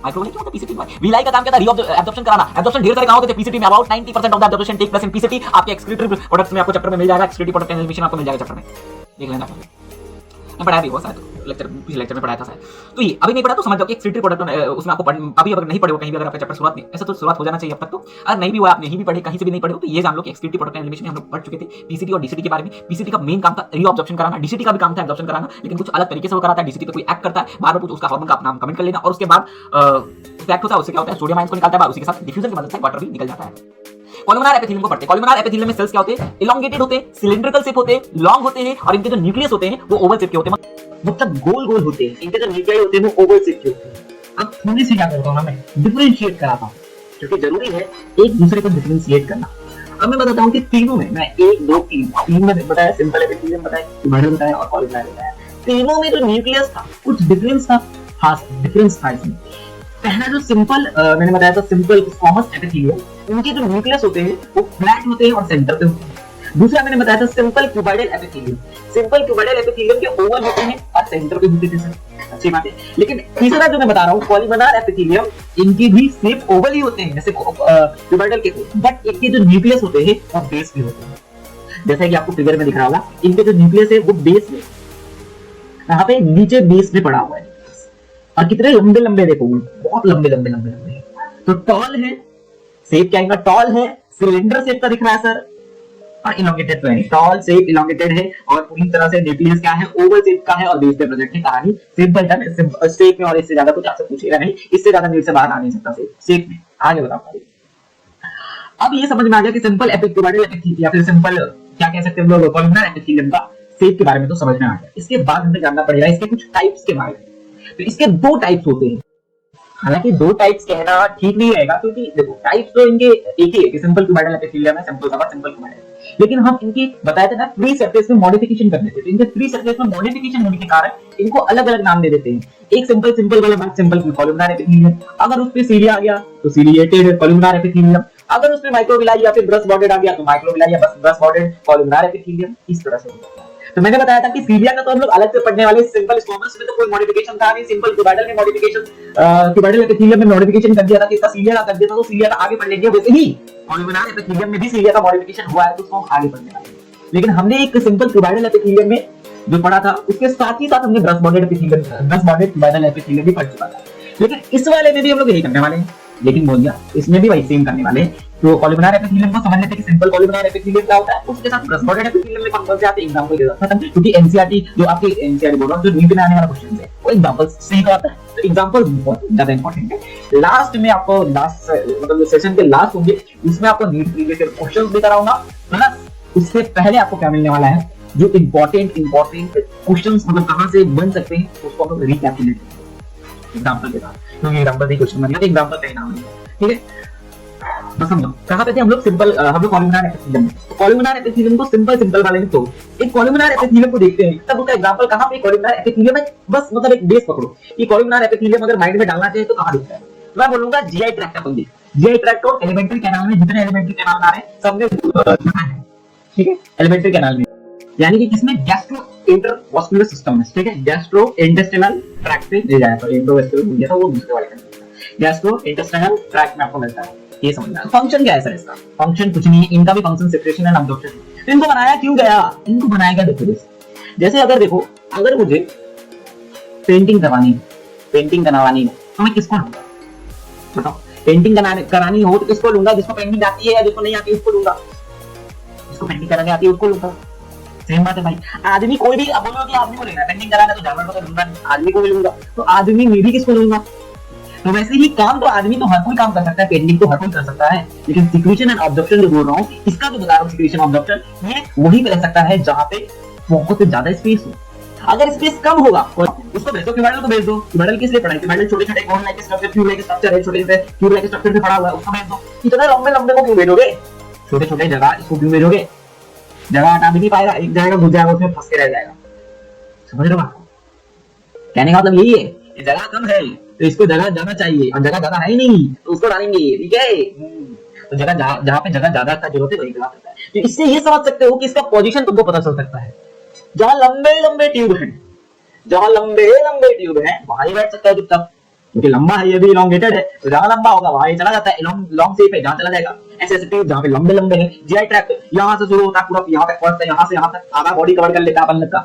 माइक्रोविलाई क्या होता है, पीसीटी में। विलाई का काम क्या था, रीअब्जॉर्प्शन कराना। एब्जॉर्प्शन ढेर सारे कहां होते थे, पीसीटी में। About 90% of the absorption take place in PCT. आपके एक्सक्रीटरी प्रोडक्ट्स में आपको चैप्टर में मिल जाएगा, एक्सक्रीटरी प्रोडक्ट एलिमिनेशन आपको मिल जाएगा चैप्टर में, देख लेना। मैं पढ़ाया भी वो शायद पिछले लेक्चर में पढ़ाया था शायद। तो ये अभी नहीं पढ़ा तो समझ जाओ कि एक्सक्रीटरी प्रोडक्ट उसमें आपको अभी अगर नहीं पढ़े हो कहीं भी, अगर आपका चैप्टर शुरुआत में, ऐसा तो शुरुआत हो जाना चाहिए अब तक। तो अगर नहीं भी हुआ, आप नहीं भी पढ़े, कहीं से भी नहीं पढ़े हो, तो ये जान लो कि एक्सक्रीटरी प्रोडक्ट एलिमिनेशन में हम लोग पढ़ चुके थे पीसीटी और डीसीटी के बारे में। पीसीटी का मेन काम था रीअब्जॉर्प्शन कराना, डीसीटी का भी काम था एब्जॉर्प्शन कराना, लेकिन कुछ अलग तरीके से वो कराता है। डीसीटी पे कोई एक्ट करता है, बार-बार कुछ उसका हार्मोन का नाम कमेंट कर लेना, और उसके बाद एक्ट होता है, उससे क्या होता है, सोडियम आयंस को निकालता है बाहर, उसी के साथ डिफ्यूजन की मदद से वाटर भी निकल जाता है। कोलुमनार एपिथेलियम को पढ़ते हैं। कोलुमनार एपिथेलियम में सेल्स क्या होते हैं, इलोंगेटेड होते हैं, सिलिंड्रिकल शेप होते हैं, लॉन्ग होते हैं, और इनके जो न्यूक्लियस होते हैं वो ओवल शेप के होते हैं, मतलब गोल गोल होते हैं। इनके जो न्यूक्लियाई होते हैं वो ओवल शेप के होते हैं। अब थोड़ी सी क्या करता हूं ना, मैं डिफरेंशिएट कराता हूं, क्योंकि जरूरी है एक दूसरे को डिफरेंशिएट करना। अब मैं बताता हूं कि तीनों में, मैं 1 2 3 में बताया, सिंपल एपिथेलियम बताया, क्यूबाइडल बताया और कोलुमनार बताया। तीनों में जो न्यूक्लियस था कुछ डिफरेंस था, खास डिफरेंस था इसमें। पहला जो सिंपल मैंने बताया था, सिंपल स्क्वामस एपिथेलियम, उनके जो न्यूक्लियस होते हैं वो फ्लैट होते हैं और सेंटर पे होते हैं। दूसरा मैंने बताया था simple cuboidal epithelium, simple cuboidal epithelium के ओवल होते हैं और सेंटर पे होते हैं, अच्छी बात है। लेकिन तीसरा जो मैं बता रहा हूं कोलुमनार एपिथेलियम, इनकी भी शेप ओवल ही होते हैं जैसे क्यूबाइडल के, बट इनके जो न्यूक्लियस होते हैं वो बेस पे होते हैं। जैसा कि आपको फिगर में दिख रहा होगा, इनके जो न्यूक्लियस है वो बेस में, यहाँ पे नीचे बेस में पड़ा हुआ है, और कितने लंबे लंबे देखो, बहुत लंबे लंबे लंबे लंबे। तो टॉल है, शेप क्या है, टॉल है, सिलेंडर शेप का दिख रहा है सर, और इलोंगेटेड तो है, टॉल शेप इलोंगेटेड है, और पूरी तरह से न्यूक्लियस क्या है, ओवल शेप का है, और बेस पे प्रेजेंट है। कहानी सिंपल है, शेप में, और इससे ज्यादा कुछ आपसे पूछेगा नहीं, इससे ज्यादा नीचे से बाहर आ नहीं सकता शेप में। आगे बताओ। अब ये समझ में आ गया कि सिंपल क्यूबाइडल एपिथेलियम या फिर सिंपल क्या कह सकते हैं हम लोग, कोलुमनार एपिथेलियम का शेप के बारे में तो समझ में आ गया। इसके बाद हमें जानना पड़ेगा इसके कुछ टाइप्स के बारे में। तो इसके 2 टाइप्स होते हैं, हालांकि 2 टाइप्स कहना ठीक नहीं रहेगा, क्योंकि देखो टाइप्स तो इनके एक ही है कि सिंपल क्यूबाइडल एपिथेलियम है, सिंपल क्यूबाइडल, लेकिन हम इनकी बताए थे ना फ्री सरफेस में मॉडिफिकेशन कर देते हैं। इनके फ्री सरफेस में मॉडिफिकेशन होने के कारण इनको अलग अलग नाम दे देते हैं। एक सिंपल वाला बात सिंपल कोलुमनार एपिथेलियम, अगर उस पे सीलिया आ गया तो सीलिएटेड कोलुमनार एपिथेलियम, अगर उस पे माइक्रोविलाई या फिर ब्रस्ट बॉडेड आ गया तो माइक्रोविलाई या ब्रस्ट बॉडेड कोलुमनार एपिथेलियम, इस तरह से। तो मैंने बताया था कि सीलिया का तो हम लोग अलग से पढ़ने वाले, सिंपल स्क्वामस में तो कोई मॉडिफिकेशन था नहीं, सिंपल क्यूबाइडल में मॉडिफिकेशन, क्यूबाइडल एपिथेलियम में मॉडिफिकेशन कर दिया था, किसका सीलिया का कर दिया था, तो सीलिया का आगे पढ़ लेंगे। वैसे ही कोलुमनार एपिथेलियम में भी सीलिया का मॉडिफिकेशन हुआ है, तो उसको आगे पढ़ने वाले। लेकिन हमने एक सिंपल क्यूबाइडल एपिथेलियम में जो पढ़ा था, उसके साथ ही साथ हमने burst bonded epithelium, burst bonded cuboidal epithelium भी पढ़ चुका था। लेकिन इस वाले में भी हम लोग यही करने वाले हैं, लेकिन बोल दिया इसमें भी वही सेम करने वाले हैं। तो कोलुमनार एपिथेलियम को समझ लेते हैं कि सिंपल कोलुमनार एपिथेलियम क्या होता है, उसके साथ ब्रस्ट बॉडेड एपिथेलियम में कौन-कौन से आते हैं एग्जांपल के साथ, क्योंकि एनसीईआरटी जो आपके एनसीईआरटी बोल रहा हूं, जो नीट में आने वाला क्वेश्चन है वो एग्जांपल से ही आता है। तो एग्जांपल बहुत ज्यादा इंपॉर्टेंट है। लास्ट में आपको मतलब सेशन के लास्ट होंगे, उसमें आपको नीट प्रीवियस ईयर क्वेश्चंस भी कराऊंगा, प्लस उससे पहले आपको क्या मिलने वाला है, जो इंपॉर्टेंट क्वेश्चंस मतलब कहां से बन सकते हैं उसको हम लोग रिकैपिटुलेट करेंगे एग्जांपल के साथ, क्योंकि एग्जांपल से क्वेश्चन बनेगा, एग्जांपल से नाम है, ठीक है। बस हम लोग कहां पे थे, हम लोग कोलुमनार एपिथेलियम में। तो कोलुमनार एपिथेलियम को सिंपल वाले में, तो एक कोलुमनार एपिथेलियम को देखते हैं, तब उसका एग्जांपल कहां पे, कोलुमनार एपिथेलियम है। बस मतलब एक बेस पकड़ो कि कोलुमनार एपिथेलियम अगर माइंड में डालना चाहिए तो कहां दिखता है। तो मैं बोलूंगा जीआई ट्रैक्ट अपन देख, जीआई ट्रैक्ट और एलिमेंट्री कैनाल में, जितने एलिमेंट्री कैनाल आ रहे हैं सब में, ठीक है, एलिमेंट्री कैनाल में, यानी कि किसमें, गैस्ट्रो इंटरवास्कुलर सिस्टम में, ठीक है, गैस्ट्रो इंटेस्टाइनल ट्रैक्ट से ले जाया, तो इंट्रोवेस्कुलर हो गया था वो दूसरे वाले का, गैस्ट्रो इंटेस्टाइनल ट्रैक्ट में आपको मिलता है। ये समझना है। फंक्शन क्या है सर इसका? फंक्शन कुछ नहीं है, इनका भी फंक्शन सेपरेशन एंड अब्जॉर्प्शन। तो इनको बनाया क्यों गया? इनको बनाया गया देखो जैसे अगर देखो, अगर मुझे पेंटिंग करवानी है तो मैं किसको लूंगा बताओ? पेंटिंग करानी हो तो किसको लूंगा? जिसको पेंटिंग आती है या जिसको नहीं आती है उसको लूंगा। जिसको पेंटिंग करानी आती है उसको लूंगा। सेम बात है भाई। आदमी कोई भी, अब बोलो कि आदमी को लेना है पेंटिंग कराना, तो जानवर को तो लूंगा नहीं, आदमी को भी लूंगा। तो आदमी में भी किसको लूंगा? तो वैसे ही काम तो आदमी तो हर कोई काम कर सकता है, पेंटिंग तो हर कोई कर सकता है, लेकिन सिक्रीशन एंड ऑब्जर्प्शन जो बोल रहा हूँ, इसका जो बता रहा हूँ सिक्रीशन ऑब्जर्प्शन, ये वही कर सकता है जहाँ पे बहुत ज्यादा स्पेस हो। अगर स्पेस कम होगा उसको भेज दो क्यूबाइडल को, भेज दो। क्यूबाइडल किस लिए पढ़ा है? क्यूबाइडल छोटे छोटे cone like structure, cube like structure है, छोटे छोटे क्यूब लाइक स्ट्रक्चर से पड़ा हुआ है, उसको भेज दो। इतने लंबे लंबे को क्यों भेजोगे? छोटे छोटे जगह इसको क्यों भेजोगे? जगह हटा भी नहीं पाएगा, एक जाएगा घुस जाएगा, उसमें फंस के रह जाएगा। समझ रहे हो बात? कहने का मतलब यही है, जगह कम है तो इसको जगह ज्यादा चाहिए, और जगह ज्यादा है ही नहीं तो उसको डालेंगे, ठीक है? तो जगह जहाँ पे जगह ज्यादा का जरूरत है वही जगह करता है। तो इससे ये समझ सकते हो कि इसका पोजीशन तुमको पता चल सकता है। जहाँ लंबे लंबे ट्यूब है, वहां ही बैठ सकता है चुपचाप, क्योंकि लंबा है, ये भी इलॉन्गेटेड है, तो जहाँ लंबा होगा वहां ही चला जाता है। लॉन्ग शेप है, जहाँ चला जाएगा। ऐसे ट्यूब जहाँ पे लंबे लंबे है, जीआई ट्रैक्ट यहाँ से शुरू होता है, पूरा यहाँ तक पहुंचता है, यहाँ से यहाँ तक आधा बॉडी कवर कर लेता है अपन का।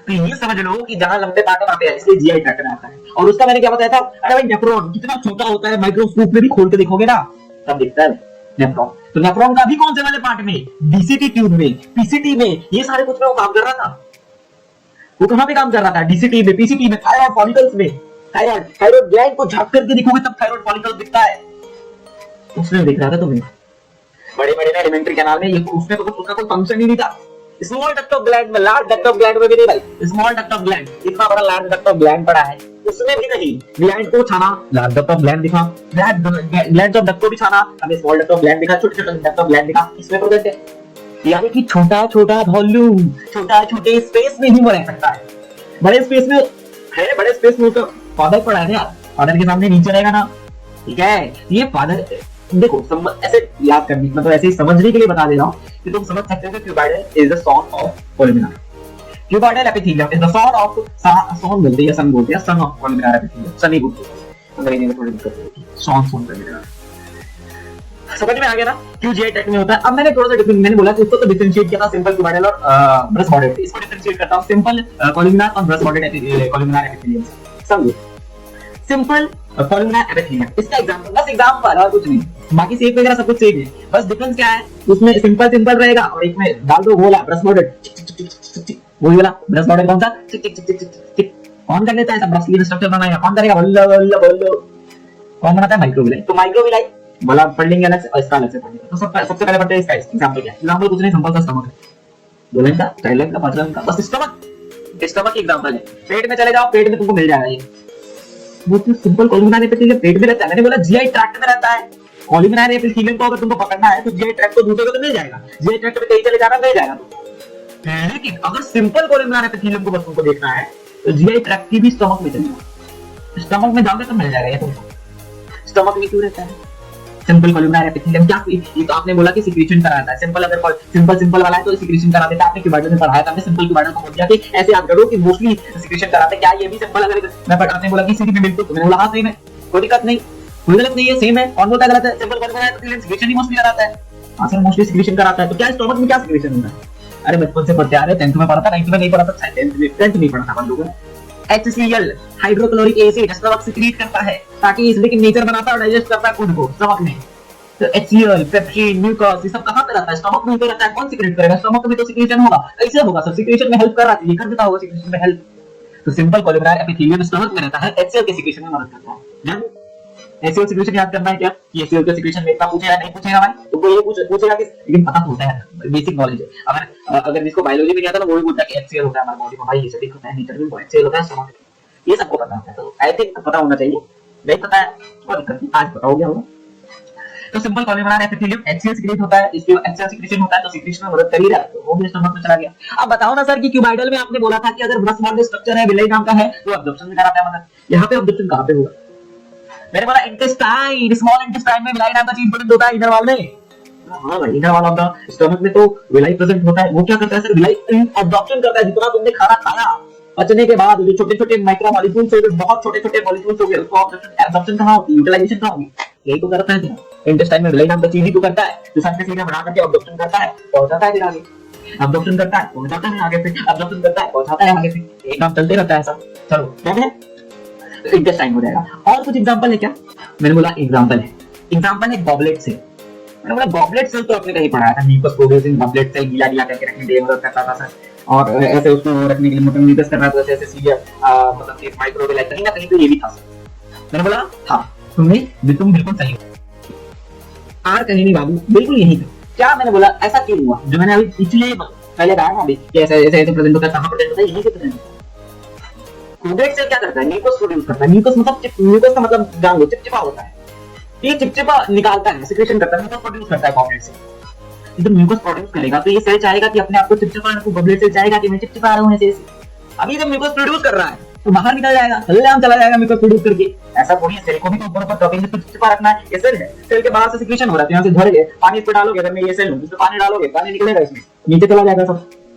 तो ये समझ लो कि जहाँ लंबे पार्ट है वहां पे, इसलिए जीआई ट्रैक्ट में आता है। और उसका मैंने क्या बताया था? अरे भाई नेफ्रॉन कितना छोटा होता है, माइक्रोस्कोप में भी खोल के देखोगे ना तब दिखता है नेफ्रॉन। तो नेफ्रॉन का भी कौन से वाले पार्ट में? डीसीटी ट्यूब में, पीसीटी में, ये सारे कुछ में वो काम कर रहा था। वो कहां पे काम कर रहा था? डीसीटी में, पीसीटी में, थायराइड फॉलिकल्स में। थायराइड ग्लैंड को झांक करके देखोगे तब थायराइड फॉलिकल्स दिखता है। उसमें दिख रहा था तुम्हें बड़े बड़े एलिमेंट्री कैनाल में, ये उसमें तो उसका कोई फंक्शन ही नहीं था। स्मॉल डक्ट ऑफ ग्लैंड में, लार्ज डक्ट ऑफ ग्लैंड में भी नहीं भाई। स्मॉल डक्ट ऑफ ग्लैंड, इतना बड़ा लार्ज डक्ट ऑफ ग्लैंड पड़ा है, उसमें भी नहीं। ग्लैंड को छाना, लार्ज डक्ट ऑफ ग्लैंड दिखा, ग्लैंड ऑफ डक्ट को भी छाना, हमें स्मॉल डक्ट ऑफ ग्लैंड दिखा, छोटे छोटे डक्ट ऑफ ग्लैंड दिखा। इसमें प्रेजेंट है, यानी कि छोटा छोटा वॉल्यूम, छोटा छोटे स्पेस में ही वो रह सकता है। बड़े स्पेस में है, बड़े स्पेस में तो फादर पड़ा है ना यार, फादर के सामने नीचे रहेगा ना, ठीक है? ये फादर देखो ऐसे याद करनी, मतलब ऐसे ही समझने के लिए बता दे रहा हूँ कि तुम समझ सकते हो कि cuboidal is the son of columnar. Cuboidal epithelium is the son of, son बोलते हैं या सन बोलते हैं, son of columnar epithelium. Sunny बोलते हैं, अंग्रेजी में थोड़ी दिक्कत होती है, सन कोलुमिनार। समझ में आ गया ना क्यों जीआई ट्रैक्ट में होता है? अब मैंने थोड़ा सा डिफरेंट, मैंने बोला कि उसको तो डिफरेंशिएट किया था सिंपल क्यूबाइडल और ब्रश बॉर्डेड। इसको डिफरेंशिएट करता हूं सिंपल कोलुमिनार और ब्रश बॉर्डेड कोलुमिनार एपिथेलियम। समझो, सिंपल कोलुमिनार एपिथेलियम, इसका एग्जांपल, बस एग्जांपल और कुछ नहीं, बाकी शेप वगैरह सब कुछ सेम है। बस डिफरेंस क्या है, उसमें सिंपल सिंपल रहेगा और एक में डाल दो गोला ब्रश बॉर्डेड, वही वाला ब्रश बॉर्डेड कौन सा, कौन कर लेता है? सब ब्रश स्ट्रक्चर बनाएगा, कौन करेगा? बोलो कौन बनाता है? माइक्रोविलाई। तो माइक्रोविलाई बोला पढ़ लेंगे अलग से और इसका अलग से पढ़ेंगे। तो सबसे पहले पढ़ते हैं इसका एग्जांपल क्या है। एग्जांपल कुछ नहीं, सिंपल सा स्टमक है, बोले का टाइलेट का मतलब का बस स्टमक की एग्जांपल है। पेट में चले जाओ, पेट में तुमको मिल जाएगा ये, वो तो सिंपल कोलुमिनार एपिथेलियम पेट में रहता है। मैंने बोला जीआई ट्रैक्ट में रहता है। कोलुमिनार एपिथेलियम को अगर तुमको पकड़ना है तो जीआई ट्रैक्ट को ढूंढोगे तो मिल जाएगा, जीआई ट्रैक्ट में कहीं चले जाना मिल जाएगा तुमको। लेकिन अगर सिंपल कोलुमिनार एपिथेलियम को बस तुमको देखना है तो जीआई ट्रैक्ट की भी स्टमक में चलेगा, स्टमक में जाओगे तो मिल जाएगा ये तुमको। स्टमक में क्यों रहता है सिंपल कोलुमिनार एपिथेलियम? क्या ये तो आपने बोला कि सिक्रीशन कराता है। सिंपल अगर सिंपल वाला है तो सिक्रीशन करा देता है। आपने क्यूबाइडल में पढ़ाया था, हमने सिंपल क्यूबाइडल को बोल दिया कि ऐसे याद करो कि मोस्टली सिक्रीशन कराते हैं। क्या ये भी सिंपल? अगर मैं आपने बोला कि सिटी में बिल्कुल, तो मैंने बोला हां सेम है, कोई दिक्कत नहीं, कोई गलत नहीं है, सेम है। कौन बोलता है गलत है? सिंपल कोलुमिनार एपिथेलियम सिक्रीशन ही मोस्टली कराता है। हां सर, मोस्टली सिक्रीशन कराता है। तो क्या स्टमक में क्या सिक्रीशन होता है? अरे बचपन से पढ़ते आ रहे, 10th में पढ़ा था, 9th में नहीं पढ़ा था, 10th में पढ़ा था हम लोग। HCl hydrochloric acid stomach secrete करता है ताकि इसलिए नेचर बनाता है और डाइजेस्ट करता है खुद को स्टमक में। तो HCl, पेप्सिन, म्यूकस, ये सब कहां पे रहता है? स्टमक में तो रहता है। कौन सिक्रेट करेगा? स्टमक में तो सिक्रेशन होगा। कैसे होगा? सब सिक्रेशन में हेल्प कर रहा है, ये कर देता होगा सिक्रेशन में हेल्प। तो सिंपल कोलुमिनार एपिथेलियम स्टमक में रहता है, HCl के सिक्रेशन में मदद करता है। जान HCl सिक्रेशन याद करना है क्या? ये HCl के सिक्रेशन में इतना पूछेगा नहीं पूछेगा भाई, तुमको ये पूछेगा कि, लेकिन पता होता है, बेसिक नॉलेज है। अगर जिसको बायोलॉजी में नहीं आता ना वो भी बोलता है कि HCl होता है हमारी बॉडी में, भाई ये सभी होता है, नेचर में HCl होता है स्टमक में, ये सबको पता होता है। तो आई थिंक पता होना चाहिए, नहीं पता है कोई दिक्कत नहीं, आज पता हो गया होगा। तो सिंपल कोलुमिनार एपिथेलियम HCl सिक्रेट होता है, इसमें HCl सिक्रेशन होता है, तो सिक्रेशन में मदद कर ही रहा है, तो वो भी स्टमक में चला गया। अब बताओ ना सर कि क्यूबाइडल में आपने बोला था कि अगर ब्रश बॉर्डेड स्ट्रक्चर है, विलाई नाम का है, तो अब्जॉर्प्शन में कराता है मदद। यहाँ पे अब्जॉर्प्शन कहाँ पे होगा? मैंने बोला इंटेस्टाइन, स्मॉल इंटेस्टाइन में विलाई नाम का चीज प्रेजेंट होता है, इनर वॉल में। हां भाई, inner wall of the stomach में तो विलाई प्रेजेंट होता है। वो क्या करता है सर? विलाई अब्जॉर्प्शन करता है, जितना तुमने खाना खाया पचने के बाद जो छोटे छोटे माइक्रो मॉलिक्यूल्स हो गए, बहुत छोटे छोटे मॉलिक्यूल्स हो गए, उसको एब्जॉर्प्शन कहाँ होती है, यूटिलाइजेशन कहाँ होगी, यही तो करता है क्या इंटेस्टाइन में, विलाइन ऑफ द चीनी तो करता है, जो साइंस में बना करके एब्जॉर्प्शन करता है, पहुंचाता है फिर आगे, एब्जॉर्प्शन करता है पहुंचाता है आगे, फिर एब्जॉर्प्शन करता है पहुंचाता है आगे, फिर एक काम चलते रहता है ऐसा। चलो क्या है, इंटेस्टाइन हो जाएगा। और कुछ एग्जांपल है क्या, मैंने बोला एग्जांपल है गॉबलेट से, मैंने बोला गॉबलेट सेल तो आपने कहीं पढ़ाया था, म्यूकस प्रोड्यूसिंग गॉबलेट सेल, गीला गीला करके रखने के लिए मदद करता था सर, और ऐसे उसको रखने के लिए मतलब म्यूकस करना था, जैसे सीरियल मतलब एक माइक्रोवेव कहीं ना कहीं तो ये भी था। मैंने बोला हाँ तुम बिल्कुल सही हो, आर कहीं नहीं बाबू, बिल्कुल यही था। क्या मैंने बोला ऐसा क्यों हुआ, जो मैंने अभी पिछले पहले कहा ना अभी कि ऐसे ऐसे प्रेजेंट होता है, कहां प्रेजेंट होता है, यहीं से प्रेजेंट होता है। गॉबलेट सेल क्या करता है, म्यूकस प्रोड्यूस करता है, म्यूकस का मतलब जान लो चिपचिपा होता है, ये चिपचिपा निकालता है, सिक्रेशन करता है, म्यूकस प्रोड्यूस करता है गॉबलेट सेल। जब म्यूकस प्रोड्यूस करेगा तो ये सेल चाहेगा कि अपने आप को चिपचिपा रखूं, गॉबलेट सेल चाहेगा कि मैं चिपचिपा रहा हूं ऐसे। अभी जब म्यूकस प्रोड्यूस कर रहा है तो बाहर निकल जाएगा, चला जाएगा म्यूकस प्रोड्यूस करके, ऐसा थोड़ी है, सेल को भी तो ऊपर टॉपिंग से चिपचिपा रखना है। ये सेल है, सेल के बाहर से सिक्रेशन हो रहा है, यहां से भरेंगे, पानी इस पे डालोगे, अगर मैं ये सेल हूं इसमें पानी डालोगे, पानी निकलेगा, इसमें नीचे चला जाएगा, सब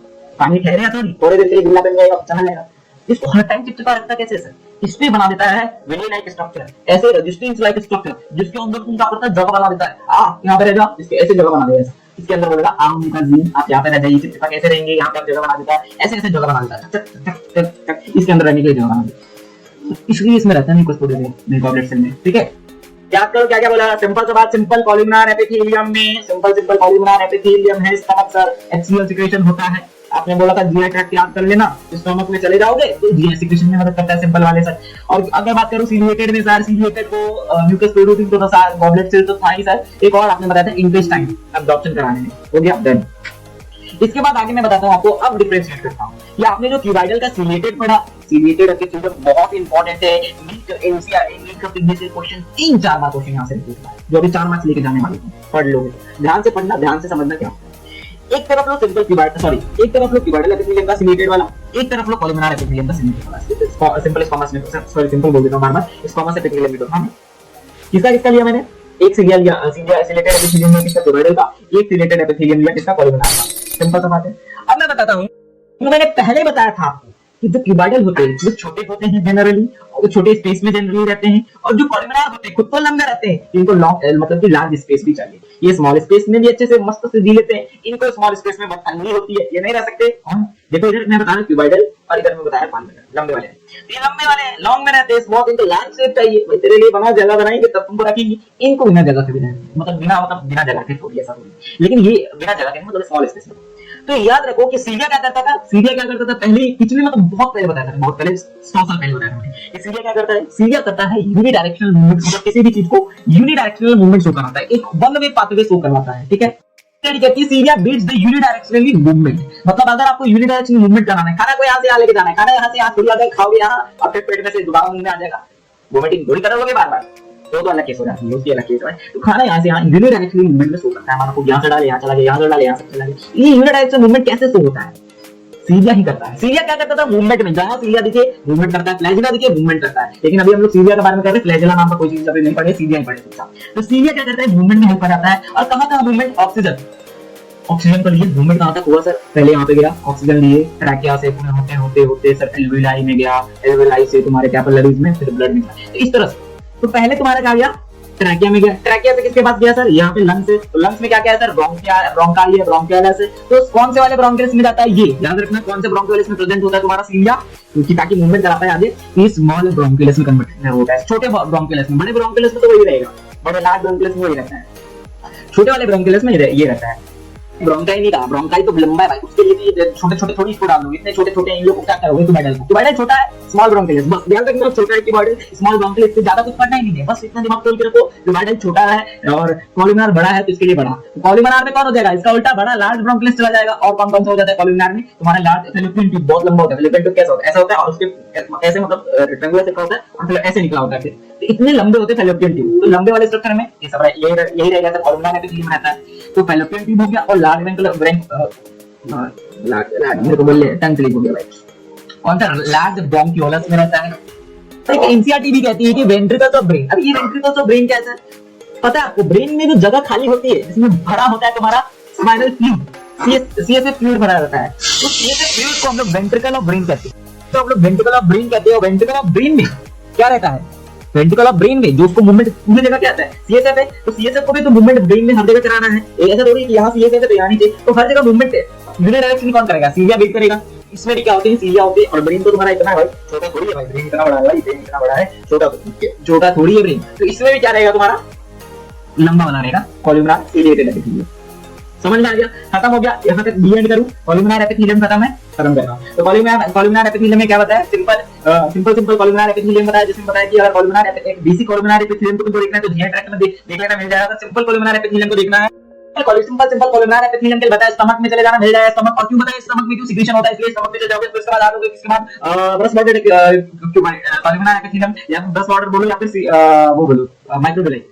पानी ठहरेगा तो नहीं, थोड़ी देर के लिए गिल्ला बन जाएगा, चला जाएगा। इसको हर टाइम चिपचिपा रखता कैसे सर, इसमें बना देता है वेनी लाइक स्ट्रक्चर, ऐसे रजिस्टिंग लाइक स्ट्रक्चर, जिसके अंदर तुम क्या करता है, जगह बना देता है, यहाँ पे रह जाओ, इसके ऐसे जगह बना देगा, इसके अंदर बोलेगा का जीन, आप यहाँ पे रह जाइए, चिपचिपा कैसे रहेंगे, यहाँ पे आप जगह बना देता है, ऐसे ऐसे जगह बना देता है, इसके अंदर रहने के लिए जगह बना देता है, इसलिए इसमें रहता है म्यूकस गॉबलेट सेल में। ठीक है, क्या बोला, सिंपल सा बात, सिंपल कॉलमनार एपिथेलियम में, सिंपल कॉलमनार एपिथेलियम है, स्टमक सर HCl सिक्रेशन होता है। आपने बोला था जीआई ट्रैक्ट याद कर लेना, स्टमक में चले जाओगे तो जीआई सिक्रेशन में मदद करता है सिंपल वाले सर। और अगर बात करूं सिलिएटेड में सर, सिलिएटेड को म्यूकस प्रोड्यूसिंग तो था, गॉबलेट सेल तो था ही सर, एक और आपने बताया था इंटेस्टाइन एब्जॉर्प्शन कराने में, हो गया डन। इसके बाद आगे मैं बताता हूं आपको, अब डिफरेंशिएट करता हूं। ये आपने जो क्यूबाइडल का सिलिएटेड पढ़ा, सिलिएटेड एपिथेलियम बहुत इंपॉर्टेंट है, नीट एनसीईआरटी नीट का previous year question 3-4 mark question यहां से पूछता है, जो अभी 4 मार्क्स लेके जाने वाले हैं, पढ़ लोगे, ध्यान से पढ़ना, ध्यान से समझना क्या। एक तरफ लो सिंपल क्यूबाइडल, सॉरी एक तरफ लो क्यूबाइडल एपिथेलियम का सिलिएटेड वाला, एक तरफ लो कॉलमनार एपिथेलियम का सिलिएटेड वाला, सिंपल स्क्वामस में, सॉरी सिंपल बोल देता हूं बार-बार, स्क्वामस एपिथेलियम में तो हां किसका लिया मैंने, एक सिलिएटेड एपिथेलियम में किसका, क्यूबाइडल का, एक सिलिएटेड एपिथेलियम लिया किसका, कॉलमनार का, सिंपल सा बात है। अब मैं बताता हूं, मैंने पहले बताया था कि जो क्यूबाइडल होते हैं वो छोटे होते हैं जनरली, और छोटे स्पेस में जनरली रहते हैं, और जो कॉलमनार होते हैं खुद तो लंबे रहते हैं, इनको लॉन्ग मतलब कि लार्ज स्पेस भी चाहिए, ये स्मॉल स्पेस में भी अच्छे से मस्त से जी लेते हैं, इनको स्मॉल स्पेस में बहुत तंगी होती है, ये नहीं रह सकते। देखो इधर मैं बता रहा हूं क्यूबाइडल, और इधर मैं बताया कॉलमनार, लंबे वाले, ये लंबे वाले लॉन्ग में रहते हैं, स्मॉल इनको लार्ज शेप चाहिए, भाई तेरे लिए बना जगह बनाएंगे तब तुमको रखेंगे, इनको बिना जगह के भी रहेंगे, मतलब बिना जगह के थोड़ी ऐसा थोड़ी, लेकिन ये बिना जगह के मतलब स्मॉल स्पेस में। तो याद रखो कि सीरिया क्या करता था, पहले पिछले मतलब बहुत पहले बताया था, बहुत पहले 100 साल पहले बताया था कि सीरिया क्या करता है, सीरिया करता है यूनिडायरेक्शनल मूवमेंट, मतलब किसी भी चीज को यूनिडायरेक्शनल मूवमेंट शो कराता है, एक वन वे पाथवे शो करवाता है। ठीक है, cilia beats the unidirectional movement, मतलब अगर आपको यूनिडायरेक्शनल मूवमेंट कराना है, खाना को यहाँ से यहाँ लेके जाना है, खाना यहाँ से यहाँ खुला जाए, खाओगे यहाँ, आपके पेट में से दोबारा मुंह में आ जाएगा, वोमिटिंग थोड़ी करोगे बार-बार, तो अलग केस हो जाती है, उसकी अलग केस है। तो खाना यहाँ से यहाँ यूनिडायरेक्शनल मूवमेंट में शो करता है, मानो को यहाँ से डाले यहाँ चला गया, यहाँ से डाले यहाँ से चला गया, ये यूनिडायरेक्शनल मूवमेंट कैसे शो होता है, सीरिया ही करता है। सीरिया क्या करता था, मूवमेंट में, जहां सीरिया दिखे मूवमेंट करता है, फ्लैजेला दिखे मूवमेंट करता है, लेकिन अभी हम लोग सीरिया के बारे में कह रहे हैं, फ्लैजेला नाम का कोई चीज अभी नहीं पढ़े, सीरिया ही पढ़े। तो सीरिया क्या करता है, मूवमेंट में हेल्प कराता है, और कहां मूवमेंट, ऑक्सीजन को लिए मूवमेंट कहां तक हुआ सर, पहले यहाँ पे गया ऑक्सीजन लिए, ट्रैकिया से पूरे होते सर एल्वेलाई में गया, एल्वेलाई से तुम्हारे कैपिलरीज में, फिर ब्लड निकला, तो इस तरह से। तो पहले तुम्हारा क्या गया, ट्रैकिया में गया, ट्रैकिया से किसके पास गया सर, यहाँ पे लंग्स है, तो लंग्स में क्या क्या है सर, ब्रोंकालियस है, तो कौन से वाले ब्रोंकियल्स में जाता है, ये याद रखना कौन से ब्रोंकियल्स में प्रेजेंट होता है तुम्हारा सीरिया, क्योंकि ताकि मूवमेंट कराता है आगे, ये स्मॉल ब्रोंकियल्स में कन्वर्ट होता है, छोटे ब्रोंकियल्स में, बड़े ब्रोंकियल्स में तो वही रहेगा, बड़े लार्ज ब्रोंकियल्स में वही रहता है, छोटे वाले ब्रोंकियल्स में ये रहता है। ब्रोंकाई नहीं कहा, ब्रोंकाई तो लंबा है भाई, उसके लिए छोटे-छोटे थोड़ी इसको डाल दो, इतने छोटे-छोटे इन लोग को क्या करोगे, क्यूबाइडल को, क्यूबाइडल छोटा है, स्मॉल ब्रोंकियल्स, बस ध्यान रखना छोटा है क्यूबाइडल, स्मॉल ब्रोंकियल्स, से ज्यादा कुछ पढ़ना ही नहीं है, बस इतना दिमाग खोल के रखो, क्यूबाइडल छोटा है और कॉलमनार बड़ा है, तो इसके लिए बड़ा, तो कॉलमनार में कौन हो जाएगा, इसका उल्टा बड़ा लार्ज ब्रोंकियल्स चला जाएगा, और कौन-कौन सा हो जाता है कॉलमनार में, तुम्हारा लार्ज फेलोपियन ट्यूब बहुत लंबा होता है, फेलोपियन ट्यूब कैसा होता है, ऐसा होता है, और उसके ऐसे मतलब रेक्टेंगुलर शेप का होता है, और फिर ऐसे निकला होता है, फिर तो इतने लंबे होते हैं फेलोपियन ट्यूब, तो लंबे वाले स्ट्रक्चर में ये सब यही रहेगा सर, कॉलमनार एपिथेलियम रहता है, तो फेलोपियन ट्यूब हो गया, और लार्ज मेरे को बोल टंग स्लिप हो गया भाई, कौन सा लार्ज ब्रोंकियोलस में रहता है। एक एनसीईआरटी भी कहती है कि वेंट्रिकल्स ऑफ ब्रेन, अब ये वेंट्रिकल्स ऑफ ब्रेन कैसा है पता है आपको, ब्रेन में जो जगह खाली होती है जिसमें भरा होता है तुम्हारा स्पाइनल फ्लूइड, सीएसएफ फ्लूइड भरा रहता है, तो सीएसएफ फ्लूइड को हम लोग वेंट्रिकल ऑफ ब्रेन कहते हैं। तो हम लोग वेंट्रिकल ऑफ ब्रेन कहते हैं। वेंट्रिकल ऑफ ब्रेन में क्या रहता है, वेंट्रिकल ऑफ ब्रेन में जो उसको मूवमेंट पूरी जगह क्या आता है, सीएसएफ है, तो सीएसएफ को भी तो मूवमेंट ब्रेन में हर जगह कराना है। ऐसा थोड़ी कि यहाँ सीएसएफ है यानी चाहिए, तो हर जगह मूवमेंट है। यूनिडायरेक्शनली कौन करेगा, सीलिया वेट करेगा। इसमें भी क्या होते हैं, सीलिया होते हैं। और ब्रेन तो तुम्हारा इतना है भाई, छोटा थोड़ी है भाई, ब्रेन इतना बड़ा है भाई, ब्रेन इतना बड़ा है, छोटा थोड़ी है ब्रेन। तो इसमें भी क्या रहेगा तुम्हारा, लंबा बना रहेगा, कॉलमनार सिलिएटेड एपिथेलियम। समझ में आ गया, खत्म हो गया। यहाँ तक डी एंड करूं, कॉलमनार एपिथेलियम खत्म है, खत्म कर रहा हूं। तो कॉलमनार एपिथेलियम में क्या बताया, सिंपल कॉलमनार एपिथेलियम बताया, जिसमें बताया कि अगर कॉलमनार एक बेसिक कॉलमनार एपिथेलियम को तुमको देखना है तो जीएन ट्रैक्ट में देख लेना, मिल जाएगा। सिंपल कॉलमनार एपिथेलियम को देखना है, सिंपल कॉलमनार एपिथेलियम के बताया स्टमक में चले जाना, मिल जाएगा स्टमक। और क्यों बताया, स्टमक में क्यों सिक्रीशन होता है, इसलिए स्टमक में चले जाओगे। तो इसके बाद आओगे, इसके बाद ब्रश वाटर कॉलमनार एपिथेलियम, या ब्रश वाटर बोलो या फिर वो बोलो माइक्रोडोलाई।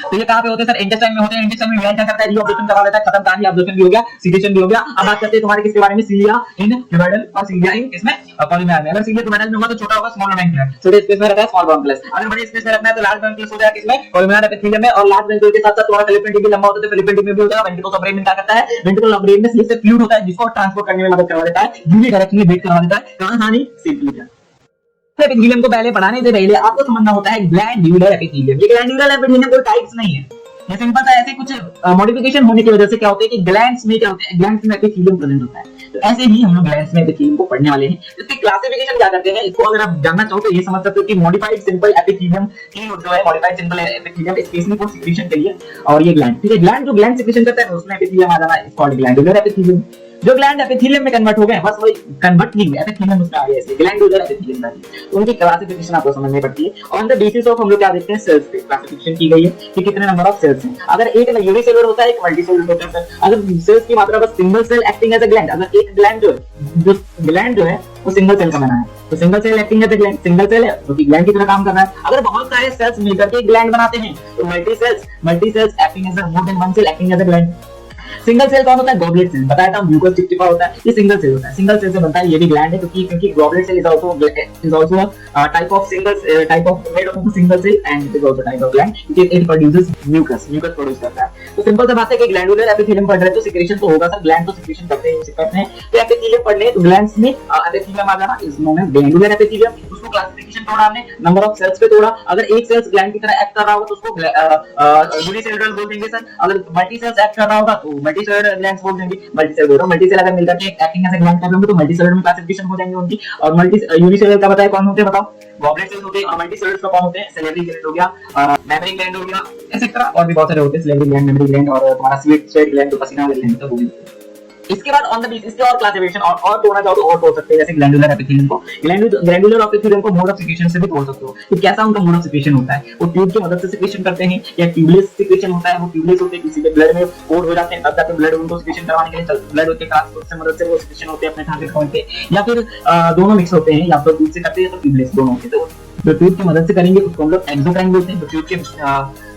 तो ये कहां पे होते हैं सर, इंटेस्टाइन में होते हैं। इंटेस्टाइन में वेल क्या करता है, रीअब्जॉर्प्शन करवा देता है, खत्म कहानी, अब्जॉर्प्शन भी हो गया, सिक्रेशन भी हो गया। अब बात करते हैं तुम्हारे किसके बारे में, सीलिया इन ह्यूमेरल और सीलिया इन इसमें कॉलमनार में। अगर सीलिया ह्यूमेरल में होगा तो छोटा होगा, स्मॉल ब्रॉन्क्यूलस, छोटे स्पेस में रहता है स्मॉल ब्रॉन्क्यूलस। अगर बड़े स्पेस में रखना है तो लार्ज ब्रॉन्क्यूलस हो जाएगा किसमें, कॉलमनार एपिथेलियम में। और लार्ज ब्रॉन्क्यूलस के साथ साथ तुम्हारा फिलिपिन टिप भी लंबा होता है, तो फिलिपिन टिप में भी हो जाएगा। वेंट्रिकल ऑफ ब्रेन में क्या करता है, वेंट्रिकल ऑफ ब्रेन में स्लिप से फ्लूइड होता है, जिसको ट्रांसपोर्ट करने में मदद करवा देता है, यूनिडायरेक्शनली वेट करवा देता है। कहां हानि, सिलिया। एपिथेलियम को पहले पढ़ाने से पहले आपको समझना होता है ग्लैंडुलर एपिथेलियम। ये ग्लैंडुलर एपिथेलियम कोई टाइप्स नहीं है, ये सिंपल सा ऐसे कुछ मॉडिफिकेशन होने की वजह से क्या होता है कि ग्लैंड्स में क्या होता है, ग्लैंड्स में एपिथेलियम प्रेजेंट होता है। तो ऐसे ही हम लोग ग्लैंड्स में एपिथेलियम को पढ़ने वाले हैं। इसकी क्लासिफिकेशन क्या करते हैं, इसको अगर आप जानना चाहो तो ये समझ सकते हो कि मॉडिफाइड सिंपल एपिथेलियम की जो है, modified simple epithelium specially for secretion के लिए। और ये ग्लैंड, ठीक है, ग्लैंड जो ग्लैंड सिक्रीशन करता है उसमें एपिथेलियम आ जाना, इट्स कॉल्ड ग्लैंडुलर एपिथेलियम। जो ग्लैंड एपिथेलियम में कन्वर्ट हो गए, बस वही कन्वर्ट नहीं हुए, एपिथेलियम उसमें आ गया, इसलिए ग्लैंडुलर एपिथेलियम है। उनकी क्लासिफिकेशन आपको समझनी पड़ती है। ऑन द बेसिस ऑफ हम लोग क्या देखते हैं, सेल्स पे क्लासिफिकेशन की गई है कि कितने नंबर ऑफ सेल्स हैं। अगर एक यूनिसेलुलर होता है, एक मल्टीसेलुलर होता है। अगर सेल्स की मात्रा बस single cell acting as a gland, अगर एक ग्लैंड जो है वो सिंगल सेल का बना है, तो single cell acting as a gland, single cell है तो ग्लैंड की तरह काम कर रहा है। अगर बहुत सारे सेल्स मिलकर के ग्लैंड बनाते हैं तो multi cells acting as a more than one cell acting as a gland. Single cell कौन होता है, गॉबलेट सेल, बताया था म्यूकस चिपचिपा होता है, ये सिंगल सेल होता है। सिंगल सेल से बनता है, ये भी ग्लैंड है, क्योंकि goblet cell is also type of made of single cell and it is also type of gland, क्योंकि इट प्रोड्यूसेस म्यूकस प्रोड्यूस करता है। तो सिंपल सा बात है कि ग्लैंडुलर एपिथेलियम पढ़ रहे तो सिक्रेशन तो होगा सर, ग्लैंड तो सिक्रेशन करते हैं। तो एपिथेलियम पढ़ने तो ग्लैंड्स में एपिथेलियम आ जाना, is known as glandular epithelium. उसको क्लासिफिकेशन तोड़ा हमने, नंबर ऑफ सेल्स पे तोड़ा। अगर एक सेल्स ग्लैंड की तरह एक्ट कर रहा हो तो उसको यूनिसेलुलर बोल देंगे सर। अगर मल्टी सेल्स एक्ट कर रहा होगा तो मल्टीसेलुलर ग्लैंड्स बोल देंगे। मल्टीसेल अगर मिलकर के एक्टिंग एज अ ग्लैंड कर लेंगे तो मल्टीसेलुलर में क्लासिफिकेशन हो जाएंगे उनकी। और यूनिसेलुलर का बताया कौन होते हैं, बताओ, गॉबलेट सेल्स होते हैं। और मल्टीसेलुलर का कौन होते हैं, सेलेब्री ग्लैंड हो गया, मेमरी ग्लैंड हो गया, एक्सेट्रा और भी बहुत सारे होते हैं, सेलेब्री ग्लैंड, मेमरी ग्लैंड और तुम्हारा स्वेट ग्लैंड, तो पसीना वाला ग्लैंड, तो वो भी। इसके बाद ऑन द बेसिस इसके और क्लासिफिकेशन और तोड़ना चाहो तो और तोड़ सकते हैं, जैसे ग्लैंडुलर एपिथेलियम को, ग्लैंडुलर एपिथेलियम को मोड ऑफ सिक्रेशन से भी तोड़ सकते हो कि कैसा उनका मोड ऑफ सिक्रेशन होता है। वो ट्यूब की मदद से सिक्रेशन करते हैं या ट्यूबलेस सिक्रेशन होता है। वो ट्यूबलेस होते हैं, किसी के ब्लड में कोड हो जाते हैं, तब जाके ब्लड उनको सिक्रेशन करवाने के लिए ब्लड के ट्रांसपोर्ट से मदद से वो सिक्रेशन होते हैं अपने टारगेट पॉइंट पे, या फिर दोनों मिक्स होते हैं, या तो ट्यूब से करते हैं या तो ट्यूबलेस, दोनों होते हैं। जो ट्यूब की मदद से करेंगे उसको हम लोग एक्सोक्राइन बोलते हैं, जो ट्यूब की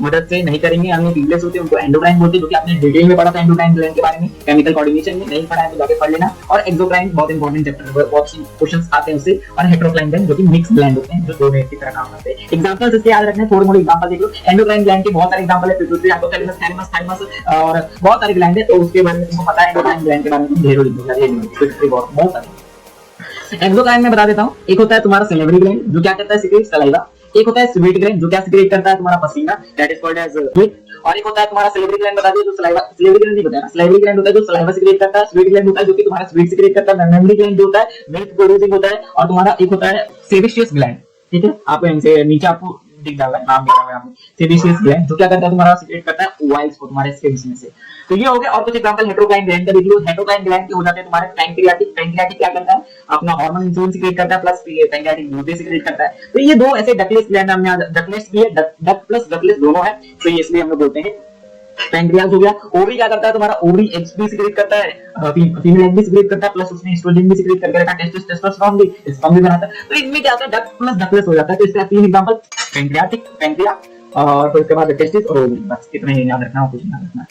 मदद से नहीं करेंगे यानी ट्यूबलेस होते हैं उनको एंडोक्राइन बोलते हैं, जो कि आपने डिटेल में पढ़ा था एंडोक्राइन ग्लैंड के बारे में, केमिकल कोऑर्डिनेशन में। नहीं पढ़ा है तो जाके पढ़ लेना। और एक्सोक्राइन बहुत इंपॉर्टेंट चैप्टर है, बहुत क्वेश्चंस आते हैं उससे। और हेटेरोक्राइन ग्लैंड जो कि मिक्स ग्लैंड होते हैं, जो दो की तरह काम करते हैं। एग्जांपल्स इसके याद रखने, थोड़े मोड़े एग्जांपल देख लो। एंडोक्राइन ग्लैंड के बहुत सारे एग्जांपल है, पिट्यूटरी, हाइपोथैलेमस, थैलेमस, थाइमस और बहुत सारे ग्लैंड है, तो उसके बारे में तुमको पता है। एंडोक्राइन ग्लैंड के बारे में ढेरों लिख दो, बहुत सारे। एक्सोक्राइन में बता देता हूँ, एक होता है तुम्हारा सेलेब्री ग्लैंड जो क्या करता है, सिक्रेट सलाइवा। एक होता है स्वेट ग्लैंड जो क्या सिक्रेट करता है, तुम्हारा पसीना, that is called as sweat. और एक होता है तुम्हारा सेलेब्री ग्लैंड, बता दिया, जो सलाइवा, सेलेब्री ग्लैंड नहीं बताया, सेलेब्री ग्लैंड होता है जो सलाइवा सिक्रेट करता है। स्वेट ग्लैंड होता है जो कि तुम्हारा स्वेट सिक्रेट करता है। मेमरी ग्लैंड जो होता है मिल्क प्रोड्यूसिंग होता है। और तुम्हारा एक होता है सेबेशियस ग्लैंड, ठीक है, आपको इनसे नीचे आपको दिख रहा है, नाम दिख रहा है आपको, सेबेशियस ग्लैंड जो क्या करता है, तुम्हारा सिक्रेट करता है ऑयल्स को तुम्हारे स्किन में से। तो ये हो गया। और कुछ एग्जांपल हेटेरोक्राइन ग्लैंड का देख लो। हेटेरोक्राइन ग्लैंड के हो जाते हैं तुम्हारे पैंक्रियाटिक क्या करता है, अपना हार्मोन इंसुलिन सिक्रेट करता है, प्लस पैंक्रियाटिक ग्लूटेन सिक्रेट करता है। तो ये दो ऐसे डकलेस ग्लैंड हमने, डकलेस भी है, डक प्लस डकलेस दोनों है, तो ये इसलिए हम लोग बोलते हैं पैंक्रियास हो गया। ओवरी क्या करता है, तुम्हारा ओवरी एग्स भी सिक्रेट करता है, फीमेल एग भी सिक्रेट करता है, प्लस उसमें एस्ट्रोजन भी सिक्रेट करके रखा है, टेस्टोस्टेरोन भी, स्पर्म भी बनाता है। तो इनमें क्या होता है, डक प्लस डकलेस हो जाता है। तो इसका तीन एग्जांपल, पैंक्रिया और फिर उसके बाद टेस्टिस और ओवरी, बस इतना ही याद रखना, कुछ याद रखना।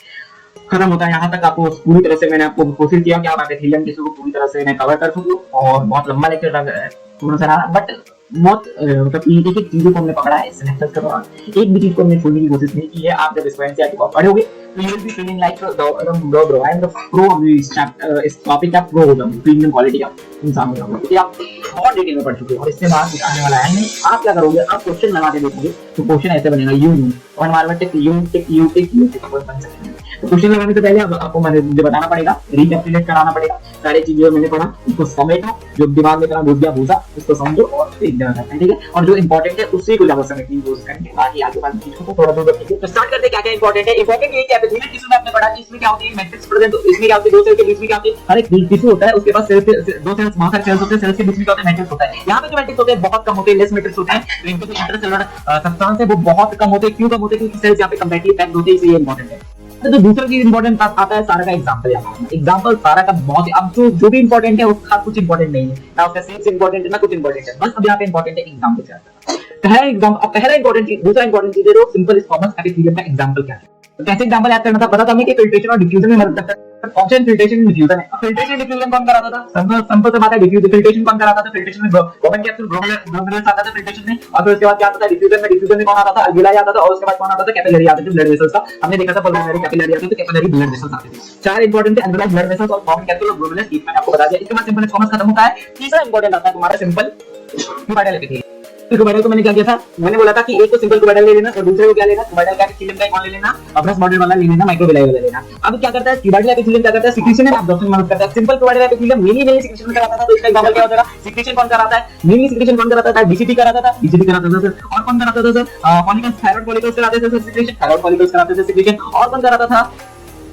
खत्म होता है। यहाँ तक आपको पूरी तरह से मैंने आपको कोशिश किया कि आप एपिथेलियम टिश्यू को पूरी तरह से मैं कवर कर सकूं, और बहुत लंबा लेक्चर पूर्ण सराहना, बट बहुत मतलब एक एक चीजों को हमने पकड़ा है इस लेक्चर के दौरान, एक भी चीज को हमने छोड़ने की कोशिश नहीं की है। आप जब इसको एनसीईआरटी को पढ़ोगे तो you will be feeling like bro I am the pro of this chapter, इस टॉपिक का प्रो हो जाऊंगा, प्रीमियम क्वालिटी का इंसान हो जाऊंगा, क्योंकि आप बहुत डिटेल में पढ़ चुके हो और इससे बात आने वाला है नहीं। आप क्या करोगे, आप क्वेश्चन लगा के देखोगे तो क्वेश्चन ऐसे बनेगा यू और एनवायरमेंट टिक यू बन सकते हैं। तो क्वेश्चन लगाने से पहले आपको मुझे बताना पड़ेगा, रिकैपिटुलेट कराना पड़ेगा सारी चीजें मैंने पढ़ा, उसको समेटो, जो दिमाग में करा घुस गया भूसा उसको समझो और फिर एग्जाम करते हैं, ठीक है। और जो इंपॉर्टेंट है उसी को ज्यादा समझने की कोशिश करेंगे, बाकी आगे वाली चीजों को थोड़ा दूर रखिए। तो स्टार्ट करते हैं, क्या क्या इंपॉर्टेंट है। इंपॉर्टेंट ये क्या है, टिश्यू में आपने पढ़ा कि इसमें क्या होती है, मैट्रिक्स प्रेजेंट, तो इसमें क्या होती है, दो सेल के बीच में क्या होती है, हर एक टिश्यू होता है उसके पास सेल दो सेल्स, बहुत सारे सेल्स होते हैं, सेल्स के बीच में क्या होता है, मैट्रिक्स होता है। यहाँ पे जो मैट्रिक्स होते हैं बहुत कम होते हैं, लेस मैट्रिक्स होते हैं, तो इनके जो इंटरसेलुलर सब्सटेंस है वो बहुत कम होते हैं। क्यों कम होते हैं, क्योंकि सेल्स यहाँ पे कंपैरेटिवली पैक्ड होते हैं, इसलिए इंपॉर्टेंट है। तो दूसरा चीज इंपॉर्टेंट आता है सारा का एग्जांपल। एग्जांपल सारा का बहुत, अब जो भी इंपॉर्टेंट है उसका कुछ इंपॉर्टेंट नहीं है ना, उसका सेल्स इंपॉर्टेंट है ना कुछ इंपॉर्टेंट है, बस अब यहाँ पे इंपॉर्टेंट है एग्जांपल क्या है। पहला इंपॉर्टेंट चीज, दूसरा इंपॉर्टेंट चीज है जो सिंपल स्क्वामस एपिथेलियम का एग्जांपल क्या है। तो कैसे एग्जांपल याद करना था, पता था हमें कि फिल्ट्रेशन और डिफ्यूजन में मदद करता है। फंक्शन फिल्ट्रेशन डिफ्यूजन है। फिल्ट्रेशन डिफ्यूजन कौन कराता था, सिंपल से बात है, फिल्ट्रेशन कौन कराता था, फिल्ट्रेशन में गोवन कैप्सूल ग्लोमेरुलस आता था फिल्ट्रेशन में, और फिर उसके बाद क्या आता था डिफ्यूजन में कौन आता था, अल्विलाई आता था, और उसके बाद कौन आता था, कैपिलरी आता था, ब्लड वेसल्स का हमने देखा था, पल्मोनरी कैपिलरी आते थे, कैपिलरी ब्लड वेसल्स आते थे। चार इंपॉर्टेंट है, एल्विलाई, ब्लड वेसल्स और गोवन कैप्सूल और ग्लोमेरुलस, इसमें मैंने आपको बता दिया। इसके बाद सिंपल स्क्वामस खत्म होता है। तीसरा इंपॉर्टेंट आता है तुम्हारा सिंपल क्यूबाइडल एपिथेलियम। क्यूबाइडल को मैंने क्या किया था, मैंने बोला था कि एक तो सिंपल क्यूबाइडल ले लेना और दूसरे को क्या लेना, क्यूबाइडल का एपिथेलियम का कौन ले लेना, अपना मॉडल वाला ले लेना, माइक्रोविलाई वाला लेना। अब क्या करता है क्यूबाइडल एपिथेलियम, क्या करता है, सिक्रीशन एंड एब्जॉर्प्शन में मदद करता है। Simple cuboidal epithelium mainly secretion में कराता था, तो इसका एग्जांपल क्या हो जाएगा, सिक्रीशन कौन कराता है, मेनली सिक्रीशन कौन कराता था, डीसीटी कराता था, डीसीटी कराता था सर, और कौन कराता था सर, फॉलिकल्स, थायराइड फॉलिकल्स कराते थे सर सिक्रीशन, थायराइड फॉलिकल्स कराते थे सिक्रीशन, और कौन कराता था,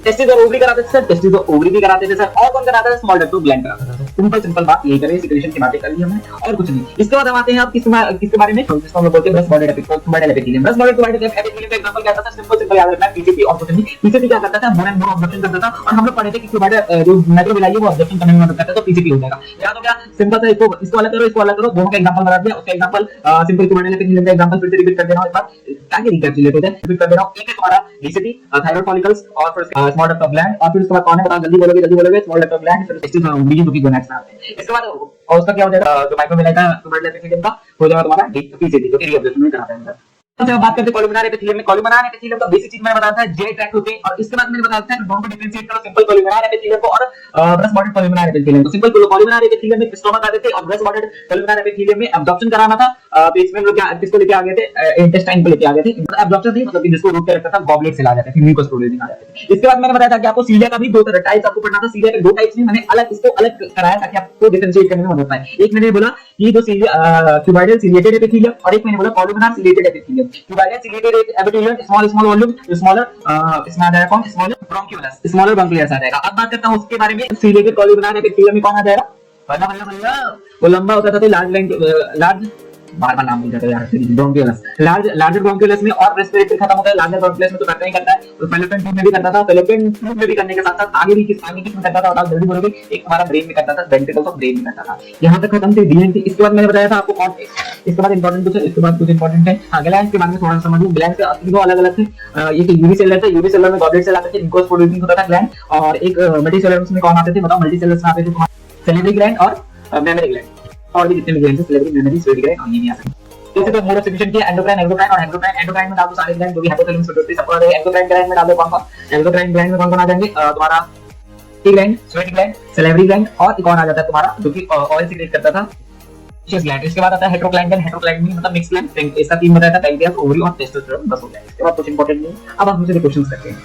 टेस्टिस और ओवरी कराते थे सर, टेस्टिस और ओवरी भी कराते थे सर, और कौन कराता था, स्मॉल डक्ट ग्लैंड कराता था। सिंपल बात यही करें, सिक्रीशन की बातें कर ली हमने और कुछ नहीं। इसके बाद हम आते हैं आप किसके बारे में, जिसको हम बोलते हैं brush bonded epithelium. Brush bonded epithelium का एग्जांपल क्या था, सिंपल याद रखना, पीसीपी और कुछ नहीं। पीसीपी क्या करता था, मोर एंड मोर ऑब्जर्वेशन करता था, और हम लोग पढ़े थे कि क्यूबाइडल जो माइक्रोविलाई है वो ऑब्जर्वेशन करने में मदद करता है, तो पीसीपी हो जाएगा। याद हो गया, सिंपल सा, इसको अलग करो, इसको अलग करो, दोनों का एग्जांपल बता दिया। उसका एग्जांपल सिंपल क्यूबाइडल एपिथेलियम का एग्जांपल फिर से रिपीट कर देना, एक बार ताकि रिकैपिचुलेट हो जाए, रिपीट कर दे रहा हूं। एक है तुम्हारा डीसीटी, थायराइड फॉलिकल्स, और फिर स्मॉल डक्ट ग्लैंड, और फिर उसके बाद कौन है, बता जल्दी बोलोगे, स्मॉल डक्ट ग्लैंड, फिर टेस्टिस और ओवरी जो कि गोनाड्स में आते हैं। इसके बाद और उसका क्या हो जाएगा, जो माइक्रोविलाई का क्यूबाइडल एपिथेलियम का हो जाएगा तुम्हारा पीसीटी, जो कि रीअब्जॉर्प्शन में कराता है। तो बात करते हैं कोलुमिनरी एपिथेलियम में। कोलुमिनरी एपिथेलियम का बेसिक चीज मैंने बताया था, जे ट्रैक होते हैं, और इसके बाद मैंने बताया था कि दोनों को डिफरेंशिएट करो, सिंपल कोलुमिनरी एपिथेलियम को और ब्रश बॉडेड कोलुमिनरी एपिथेलियम को। सिंपल कोलुमिनरी एपिथेलियम में स्टोमक आते थे, और ब्रश बॉडेड कोलुमिनरी एपिथेलियम में एब्जॉर्प्शन कराना था। पेज में लोग किसको लेके आ गए थे, इंटेस्टाइन को लेके आ गए थे। एब्जॉर्प्शन नहीं मतलब कि जिसको रोक के रखता था, गॉबलेट से ला जाते थे, म्यूकस प्रोड्यूसिंग आ जाते थे। इसके बाद मैंने बताया था कि आपको सीलिया का भी दो तरह टाइप्स आपको पढ़ना था। सीलिया के दो टाइप्स में मैंने अलग इसको अलग कराया ताकि आपको डिफरेंशिएट करने में मदद पाए। एक मैंने बोला कि जो क्यूबाइडल सिलिएटेड एपिथेलियम, और एक मैंने बोला columnar ciliated epithelium. Cuboidal ciliated epithelium small volume, smaller इसमें आ जाएगा कौन, स्मॉलर ब्रोंकियोलस आ जाएगा। अब बात करता हूं उसके बारे में, सिलिएटेड कोलुमिनरी एपिथेलियम में कौन आ जाएगा, बल्ला वो लंबा होता था, तो लार्ज बार-बार नाम भूल जाता है यार, ब्रोंकियोलस, लार्जर ब्रोंकियोलस में, और रेस्पिरेटरी खत्म होता है लार्जर ब्रोंकियोलस में, तो करता ही करता है। तो फेलोपियन ट्यूब में भी करता था, फेलोपियन ट्यूब में भी करने के साथ-साथ आगे किसमें करता था, बताओ जल्दी बोलोगे, एक हमारा ब्रेन में करता था, वेंट्रिकल्स ऑफ ब्रेन में करता था। यहां तक खत्म थी डीएनटी। इसके बाद मैंने बताया था आपको कौन, इसके बाद इंपॉर्टेंट कुछ है, इसके बाद कुछ इंपॉर्टेंट है। हां, ग्लैंड के बारे में थोड़ा समझ लो। ग्लैंड के असली दो अलग-अलग थे, ये तो यूनिसेलुलर था, यूनिसेलुलर में गॉबलेट सेल आते थे, इनको प्रोड्यूसिंग होता था ग्लैंड, और एक मल्टीसेलुलर में कौन आते थे, बताओ मल्टीसेलुलर में आते थे सेलेब्री ग्लैंड और मेमोरी ग्लैंड, और भी जितने भी ग्लैंड थे, सेलेब्री, मेमोरी, स्वेट ग्लैंड, और ये भी आते हैं। जैसे तो मोड ऑफ सिक्रीशन किया एंडोक्राइन, एक्सोक्राइन और एंडोक्राइन में डाल दो सारे ग्लैंड जो भी हाइपोथैलेमस पिट्यूटरी सबको आ जाएगा। एक्सोक्राइन ग्लैंड में डाल दो कौन-कौन, एक्सोक्राइन ग्लैंड में कौन-कौन आ जाएंगे, तुम्हारा T gland, sweat gland, salivary gland, और एक और आ जाता है तुम्हारा जो कि ऑयल सीक्रेट करता था, शेस ग्लैंड। इसके बाद आता है हेटेरोग्लैंड में मतलब मिक्स ग्लैंड, इसका तीन बताया था, पैंक्रियास, ओवरी और टेस्टोस्टेरोन, बस हो गया। इसके बाद कुछ इंपॉर्टेंट नहीं। अब हम मुझे क्वेश्चंस करते हैं।